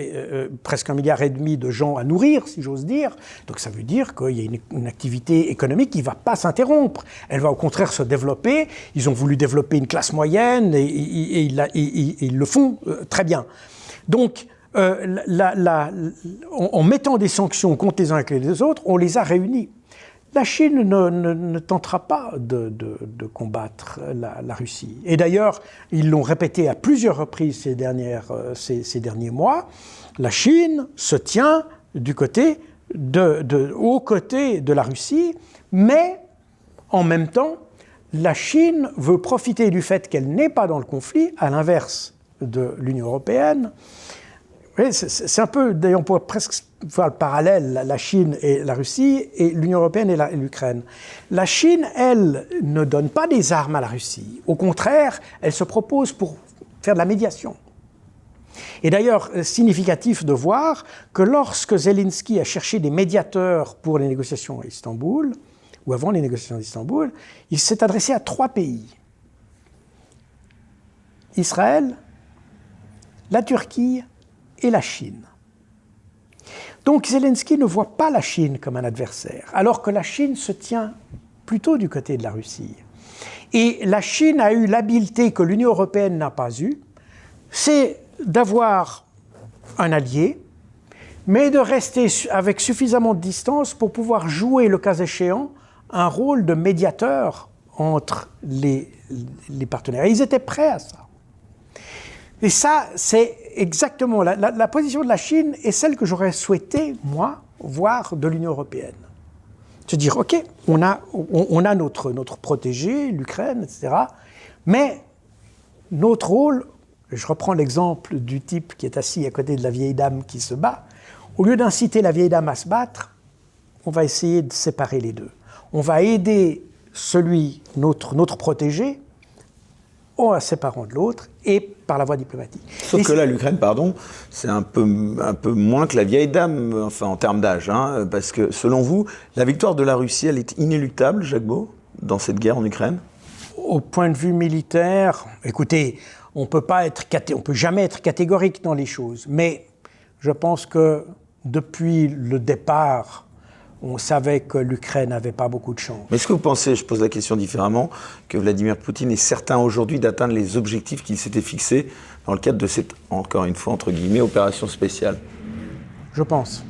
presque 1,5 milliard de gens à nourrir, si j'ose dire. Donc ça veut dire qu'il y a une activité économique qui ne va pas s'interrompre. Elle va au contraire se développer. Ils ont voulu développer une classe moyenne et ils le font très bien. Donc, en mettant des sanctions contre les uns avec les autres, on les a réunis. La Chine ne tentera pas de combattre la Russie. Et d'ailleurs, ils l'ont répété à plusieurs reprises ces derniers mois, la Chine se tient aux côtés de la Russie, mais en même temps, la Chine veut profiter du fait qu'elle n'est pas dans le conflit, à l'inverse de l'Union européenne. C'est un peu, d'ailleurs on pourrait presque faire le parallèle, la Chine et la Russie, et l'Union européenne et l'Ukraine. La Chine, elle, ne donne pas des armes à la Russie. Au contraire, elle se propose pour faire de la médiation. Et d'ailleurs, significatif de voir que lorsque Zelensky a cherché des médiateurs pour les négociations à Istanbul, ou avant les négociations d'Istanbul, il s'est adressé à 3 pays. Israël, la Turquie et la Chine. Donc Zelensky ne voit pas la Chine comme un adversaire, alors que la Chine se tient plutôt du côté de la Russie. Et la Chine a eu l'habileté que l'Union européenne n'a pas eue, c'est d'avoir un allié, mais de rester avec suffisamment de distance pour pouvoir jouer, le cas échéant, un rôle de médiateur entre les partenaires. Et ils étaient prêts à ça. Et ça, c'est exactement la position de la Chine est celle que j'aurais souhaité, moi, voir de l'Union européenne. Se dire, OK, on a notre protégé, l'Ukraine, etc. Mais notre rôle, je reprends l'exemple du type qui est assis à côté de la vieille dame qui se bat, au lieu d'inciter la vieille dame à se battre, on va essayer de séparer les deux. On va aider notre protégé, en la séparant de l'autre et par la voie diplomatique. Sauf que là, l'Ukraine, c'est un peu moins que la vieille dame, enfin en termes d'âge, hein, parce que selon vous, la victoire de la Russie, elle est inéluctable, Jacques Beau, dans cette guerre en Ukraine ? Au point de vue militaire, écoutez, on peut jamais être catégorique dans les choses, mais je pense que depuis le départ, on savait que l'Ukraine n'avait pas beaucoup de chance. Mais est-ce que vous pensez, je pose la question différemment, que Vladimir Poutine est certain aujourd'hui d'atteindre les objectifs qu'il s'était fixés dans le cadre de cette, encore une fois, entre guillemets, opération spéciale ? Je pense.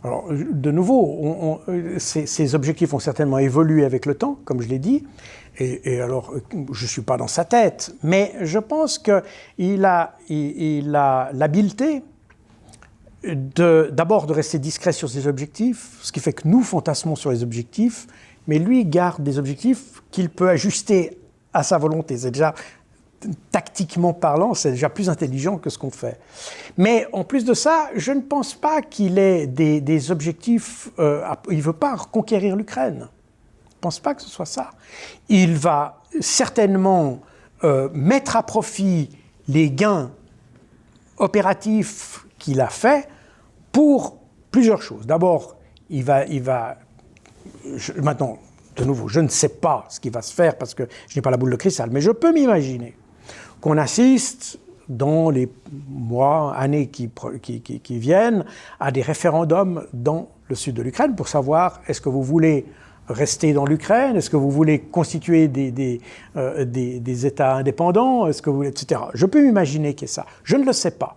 Alors, de nouveau, ces objectifs ont certainement évolué avec le temps, comme je l'ai dit, et alors, je ne suis pas dans sa tête, mais je pense qu'il a l'habileté d'abord de rester discret sur ses objectifs, ce qui fait que nous fantasmons sur les objectifs, mais lui garde des objectifs qu'il peut ajuster à sa volonté. C'est déjà, tactiquement parlant, c'est déjà plus intelligent que ce qu'on fait. Mais en plus de ça, je ne pense pas qu'il ait des objectifs... il ne veut pas reconquérir l'Ukraine. Je ne pense pas que ce soit ça. Il va certainement mettre à profit les gains opératifs qu'il a fait pour plusieurs choses. D'abord, maintenant, de nouveau, je ne sais pas ce qui va se faire parce que je n'ai pas la boule de cristal, mais je peux m'imaginer qu'on assiste dans les mois, années qui viennent à des référendums dans le sud de l'Ukraine pour savoir est-ce que vous voulez rester dans l'Ukraine, est-ce que vous voulez constituer des États indépendants, est-ce que vous voulez, etc. Je peux m'imaginer qu'il y ait ça. Je ne le sais pas.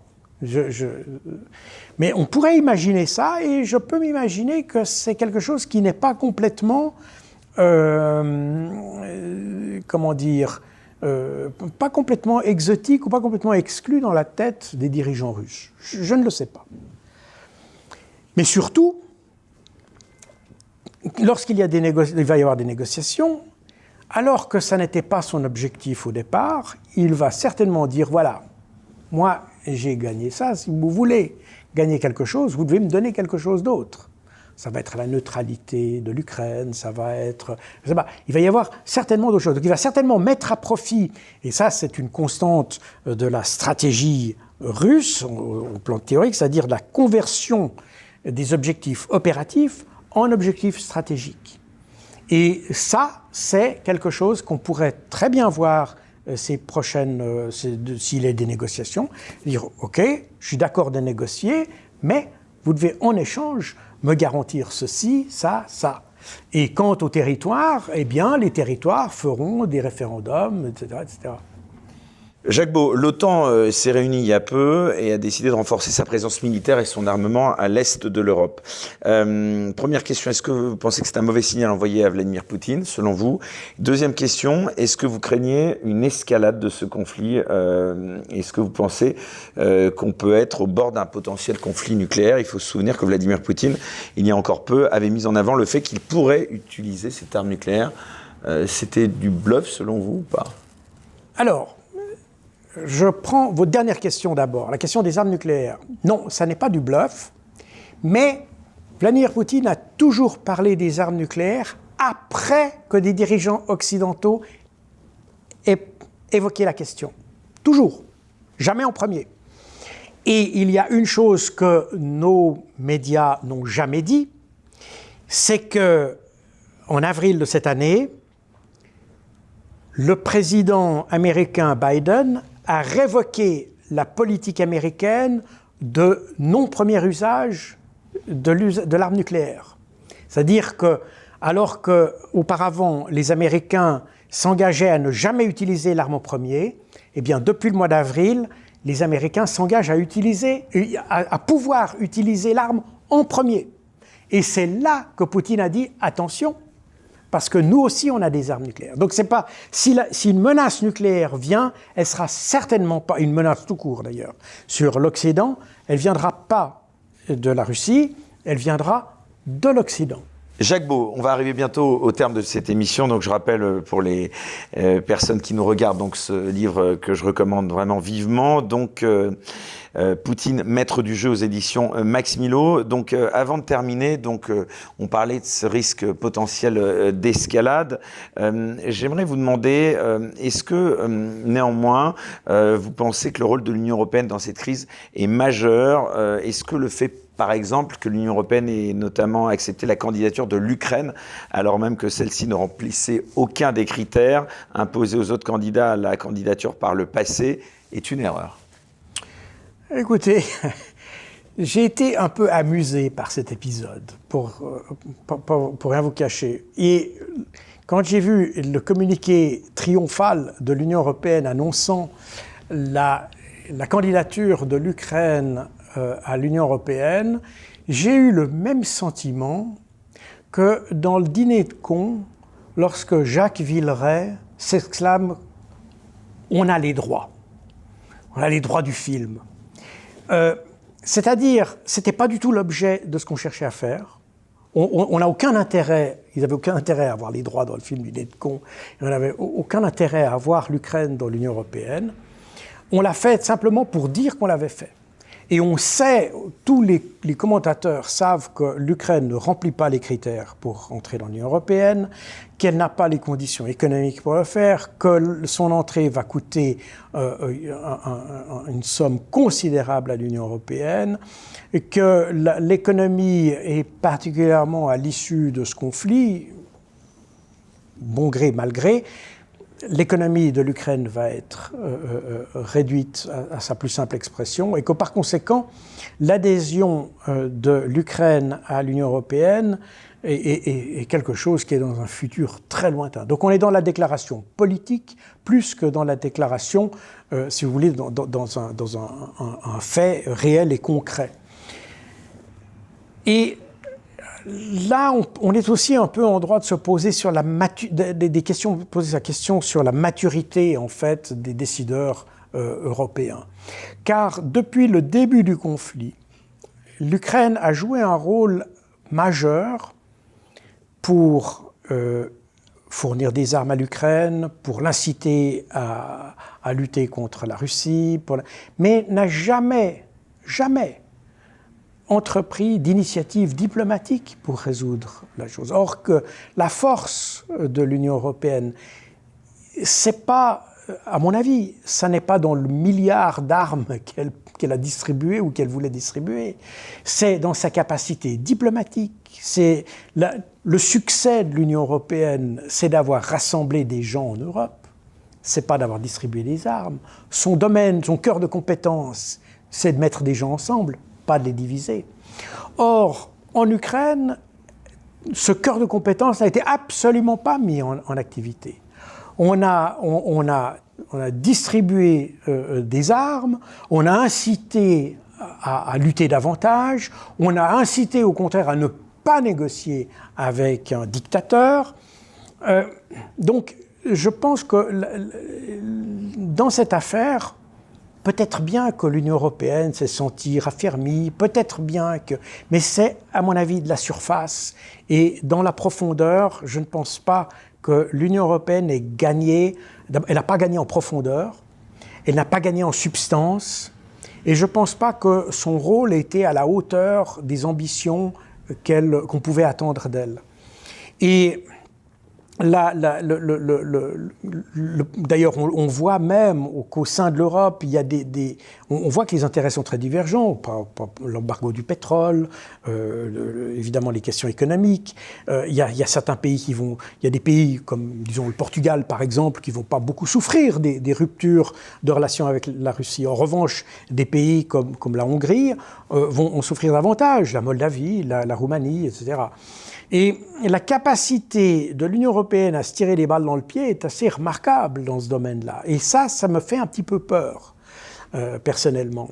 Mais on pourrait imaginer ça, et je peux m'imaginer que c'est quelque chose qui n'est pas complètement, pas complètement exotique ou pas complètement exclu dans la tête des dirigeants russes. Je ne le sais pas. Mais surtout, lorsqu'il va y avoir des négociations, alors que ça n'était pas son objectif au départ, il va certainement dire, voilà, moi j'ai gagné ça, si vous voulez gagner quelque chose, vous devez me donner quelque chose d'autre. ça va être la neutralité de l'Ukraine, ça va être... Je sais pas, il va y avoir certainement d'autres choses. Donc il va certainement mettre à profit, et ça c'est une constante de la stratégie russe au plan théorique, c'est-à-dire la conversion des objectifs opératifs en objectifs stratégiques. Et ça, c'est quelque chose qu'on pourrait très bien voir s'il y a des négociations, dire « Ok, je suis d'accord de négocier, mais vous devez en échange me garantir ceci, ça, ça. » Et quant au territoire, eh bien, les territoires feront des référendums, etc., etc. Jacques Beau, l'OTAN s'est réunie il y a peu et a décidé de renforcer sa présence militaire et son armement à l'est de l'Europe. Première question, est-ce que vous pensez que c'est un mauvais signal envoyé à Vladimir Poutine, selon vous? Deuxième question, est-ce que vous craignez une escalade de ce conflit? Est-ce que vous pensez qu'on peut être au bord d'un potentiel conflit nucléaire? Il faut se souvenir que Vladimir Poutine, il y a encore peu, avait mis en avant le fait qu'il pourrait utiliser cette arme nucléaire. C'était du bluff, selon vous, ou pas? Alors, je prends votre dernière question d'abord, la question des armes nucléaires. Non, ça n'est pas du bluff, mais Vladimir Poutine a toujours parlé des armes nucléaires après que des dirigeants occidentaux aient évoqué la question. Toujours, jamais en premier. Et il y a une chose que nos médias n'ont jamais dit, c'est que en avril de cette année, le président américain Biden a révoqué la politique américaine de non-premier usage de l'arme nucléaire. C'est-à-dire que, alors qu'auparavant les Américains s'engageaient à ne jamais utiliser l'arme en premier, eh bien depuis le mois d'avril, les Américains s'engagent à pouvoir utiliser l'arme en premier. Et c'est là que Poutine a dit « Attention !» Parce que nous aussi, on a des armes nucléaires. Donc, c'est pas, si une menace nucléaire vient, elle sera certainement pas, une menace tout court d'ailleurs, sur l'Occident, elle viendra pas de la Russie, elle viendra de l'Occident. Jacques Beau, on va arriver bientôt au terme de cette émission, donc je rappelle pour les personnes qui nous regardent donc ce livre que je recommande vraiment vivement, donc Poutine, maître du jeu aux éditions Max Milo. Donc avant de terminer, donc on parlait de ce risque potentiel d'escalade. J'aimerais vous demander, est-ce que néanmoins vous pensez que le rôle de l'Union européenne dans cette crise est majeur? Est-ce que le fait par exemple, que l'Union européenne ait notamment accepté la candidature de l'Ukraine, alors même que celle-ci ne remplissait aucun des critères imposés aux autres candidats à la candidature par le passé, est une erreur? Écoutez, j'ai été un peu amusé par cet épisode, pour rien vous cacher. Et quand j'ai vu le communiqué triomphal de l'Union européenne annonçant la candidature de l'Ukraine à l'Union européenne, j'ai eu le même sentiment que dans le dîner de cons, lorsque Jacques Villeray s'exclame « On a les droits ». On a les droits du film. C'est-à-dire, ce n'était pas du tout l'objet de ce qu'on cherchait à faire. On n'a aucun intérêt, ils n'avaient aucun intérêt à avoir les droits dans le film du dîner de cons, on n'avait aucun intérêt à avoir l'Ukraine dans l'Union européenne. On l'a fait simplement pour dire qu'on l'avait fait. Et on sait, tous les commentateurs savent que l'Ukraine ne remplit pas les critères pour entrer dans l'Union européenne, qu'elle n'a pas les conditions économiques pour le faire, que son entrée va coûter une somme considérable à l'Union européenne, et que l'économie, et particulièrement à l'issue de ce conflit, bon gré, mal gré, l'économie de l'Ukraine va être réduite à sa plus simple expression et que par conséquent, l'adhésion de l'Ukraine à l'Union européenne est quelque chose qui est dans un futur très lointain. Donc on est dans la déclaration politique plus que dans la déclaration, si vous voulez, dans un fait réel et concret. Et là, on est aussi un peu en droit de se poser sur des questions, poser sa question sur la maturité en fait des décideurs européens. Car depuis le début du conflit, l'Ukraine a joué un rôle majeur pour fournir des armes à l'Ukraine, pour l'inciter à lutter contre la Russie, mais n'a jamais entrepris d'initiatives diplomatiques pour résoudre la chose. Or que la force de l'Union européenne, c'est pas, à mon avis, ça n'est pas dans le milliard d'armes qu'elle a distribué ou qu'elle voulait distribuer, c'est dans sa capacité diplomatique. C'est le succès de l'Union européenne, c'est d'avoir rassemblé des gens en Europe, c'est pas d'avoir distribué des armes. Son domaine, son cœur de compétence, c'est de mettre des gens ensemble, pas de les diviser. Or, en Ukraine, ce cœur de compétence n'a été absolument pas mis en activité. On a distribué des armes, on a incité à lutter davantage, on a incité au contraire à ne pas négocier avec un dictateur. Donc, je pense que dans cette affaire, peut-être bien que l'Union européenne s'est sentie raffermie, peut-être bien que... Mais c'est, à mon avis, de la surface. Et dans la profondeur, je ne pense pas que l'Union européenne ait gagné. Elle n'a pas gagné en profondeur, elle n'a pas gagné en substance. Et je ne pense pas que son rôle ait été à la hauteur des ambitions qu'on pouvait attendre d'elle. Et... D'ailleurs, on voit même qu'au sein de l'Europe, il y a on voit que les intérêts sont très divergents. L'embargo du pétrole, évidemment les questions économiques. Il y a certains pays il y a des pays comme, disons, le Portugal, par exemple, qui ne vont pas beaucoup souffrir des ruptures de relations avec la Russie. En revanche, des pays comme la Hongrie vont souffrir davantage, la Moldavie, la Roumanie, etc. Et la capacité de l'Union européenne à se tirer des balles dans le pied est assez remarquable dans ce domaine-là. Et ça me fait un petit peu peur, personnellement.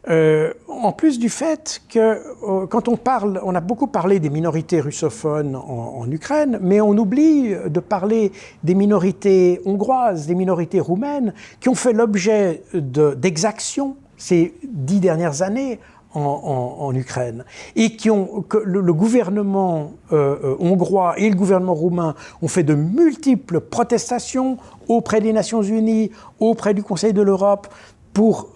En plus du fait que, quand on a beaucoup parlé des minorités russophones en Ukraine, mais on oublie de parler des minorités hongroises, des minorités roumaines, qui ont fait l'objet d'exactions ces 10 dernières années, en Ukraine, et que le gouvernement hongrois et le gouvernement roumain ont fait de multiples protestations auprès des Nations Unies, auprès du Conseil de l'Europe, pour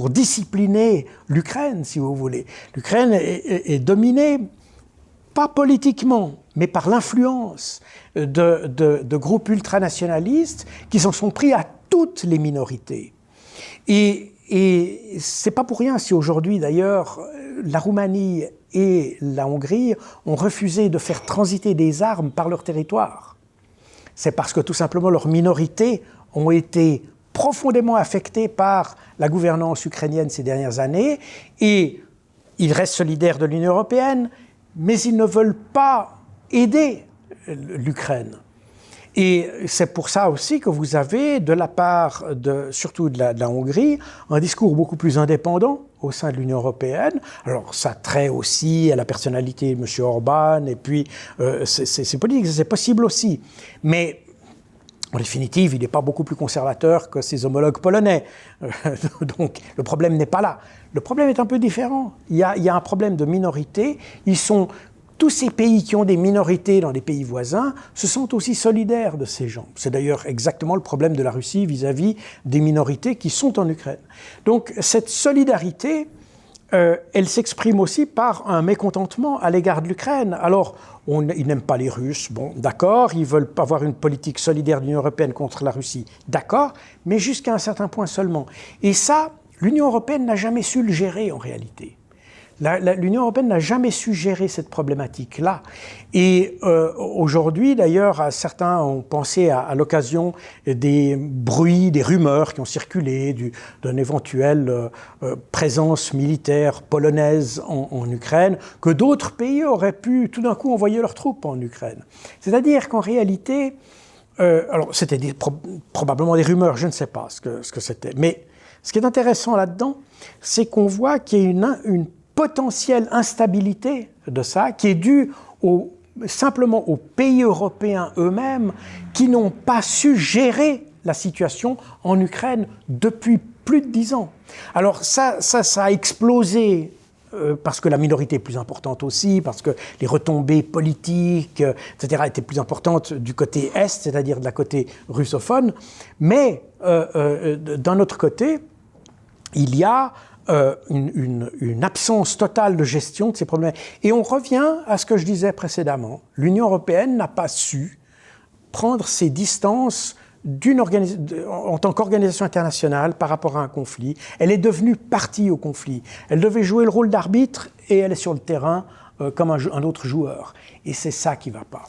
discipliner l'Ukraine, si vous voulez. L'Ukraine est dominée, pas politiquement, mais par l'influence de groupes ultranationalistes qui s'en sont pris à toutes les minorités. Et c'est pas pour rien si aujourd'hui, d'ailleurs, la Roumanie et la Hongrie ont refusé de faire transiter des armes par leur territoire. C'est parce que tout simplement leurs minorités ont été profondément affectées par la gouvernance ukrainienne ces dernières années, et ils restent solidaires de l'Union européenne, mais ils ne veulent pas aider l'Ukraine. Et c'est pour ça aussi que vous avez, de la part surtout de la Hongrie, un discours beaucoup plus indépendant au sein de l'Union européenne. Alors ça trait aussi à la personnalité de M. Orban, et puis c'est politique, c'est possible aussi. Mais en définitive, il n'est pas beaucoup plus conservateur que ses homologues polonais. Donc le problème n'est pas là. Le problème est un peu différent. Il y a un problème de minorité. Tous ces pays qui ont des minorités dans des pays voisins se sentent aussi solidaires de ces gens. C'est d'ailleurs exactement le problème de la Russie vis-à-vis des minorités qui sont en Ukraine. Donc cette solidarité, elle s'exprime aussi par un mécontentement à l'égard de l'Ukraine. Alors, ils n'aiment pas les Russes, bon, d'accord, ils veulent avoir une politique solidaire de l'Union européenne contre la Russie, d'accord, mais jusqu'à un certain point seulement. Et ça, l'Union européenne n'a jamais su le gérer en réalité. L'Union européenne n'a jamais su gérer cette problématique-là. Et aujourd'hui, d'ailleurs, certains ont pensé à l'occasion des bruits, des rumeurs qui ont circulé d'une éventuelle présence militaire polonaise en Ukraine, que d'autres pays auraient pu tout d'un coup envoyer leurs troupes en Ukraine. C'est-à-dire qu'en réalité, alors c'était probablement des rumeurs, je ne sais pas ce que c'était. Mais ce qui est intéressant là-dedans, c'est qu'on voit qu'il y a une potentielle instabilité de ça, qui est due simplement aux pays européens eux-mêmes qui n'ont pas su gérer la situation en Ukraine depuis plus de 10 ans. Alors ça a explosé parce que la minorité est plus importante aussi, parce que les retombées politiques, etc., étaient plus importantes du côté Est, c'est-à-dire de la côté russophone. Mais d'un autre côté, il y a une absence totale de gestion de ces problèmes. Et on revient à ce que je disais précédemment. L'Union européenne n'a pas su prendre ses distances en tant qu'organisation internationale par rapport à un conflit. Elle est devenue partie au conflit. Elle devait jouer le rôle d'arbitre et elle est sur le terrain comme un autre joueur. Et c'est ça qui ne va pas.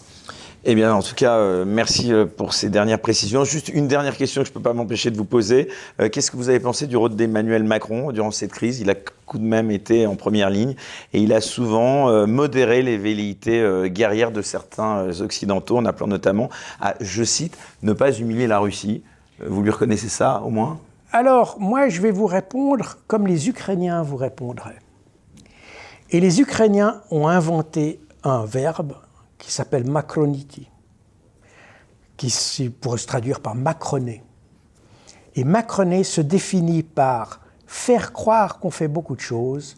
Eh bien, en tout cas, merci pour ces dernières précisions. Juste une dernière question que je ne peux pas m'empêcher de vous poser. Qu'est-ce que vous avez pensé du rôle d'Emmanuel Macron durant cette crise? Il a tout de même été en première ligne et il a souvent modéré les velléités guerrières de certains occidentaux, en appelant notamment à, je cite, ne pas humilier la Russie. Vous lui reconnaissez ça, au moins? Alors, moi, je vais vous répondre comme les Ukrainiens vous répondraient. Et les Ukrainiens ont inventé un verbe qui s'appelle macroniti, qui pourrait se traduire par macroner. Et macroner se définit par faire croire qu'on fait beaucoup de choses,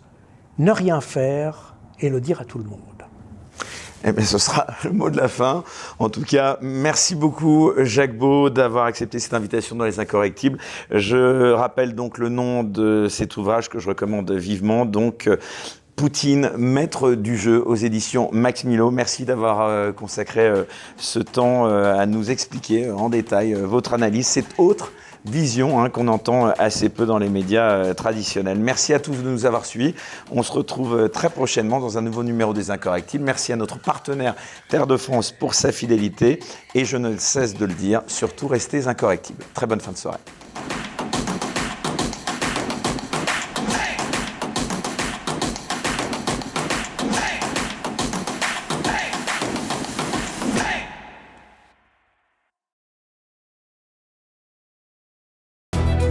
ne rien faire et le dire à tout le monde. Eh bien, ce sera le mot de la fin. En tout cas, merci beaucoup, Jacques Beau, d'avoir accepté cette invitation dans Les Incorrectibles. Je rappelle donc le nom de cet ouvrage que je recommande vivement, donc Poutine, maître du jeu, aux éditions Max Milo. Merci d'avoir consacré ce temps à nous expliquer en détail votre analyse, cette autre vision qu'on entend assez peu dans les médias traditionnels. Merci à tous de nous avoir suivis. On se retrouve très prochainement dans un nouveau numéro des Incorrectibles. Merci à notre partenaire Terre de France pour sa fidélité. Et je ne cesse de le dire, surtout restez incorrectibles. Très bonne fin de soirée.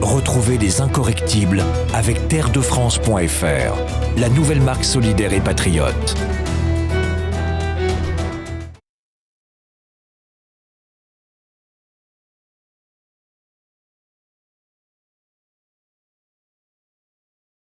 Retrouvez Les Incorrectibles avec terredefrance.fr, la nouvelle marque solidaire et patriote.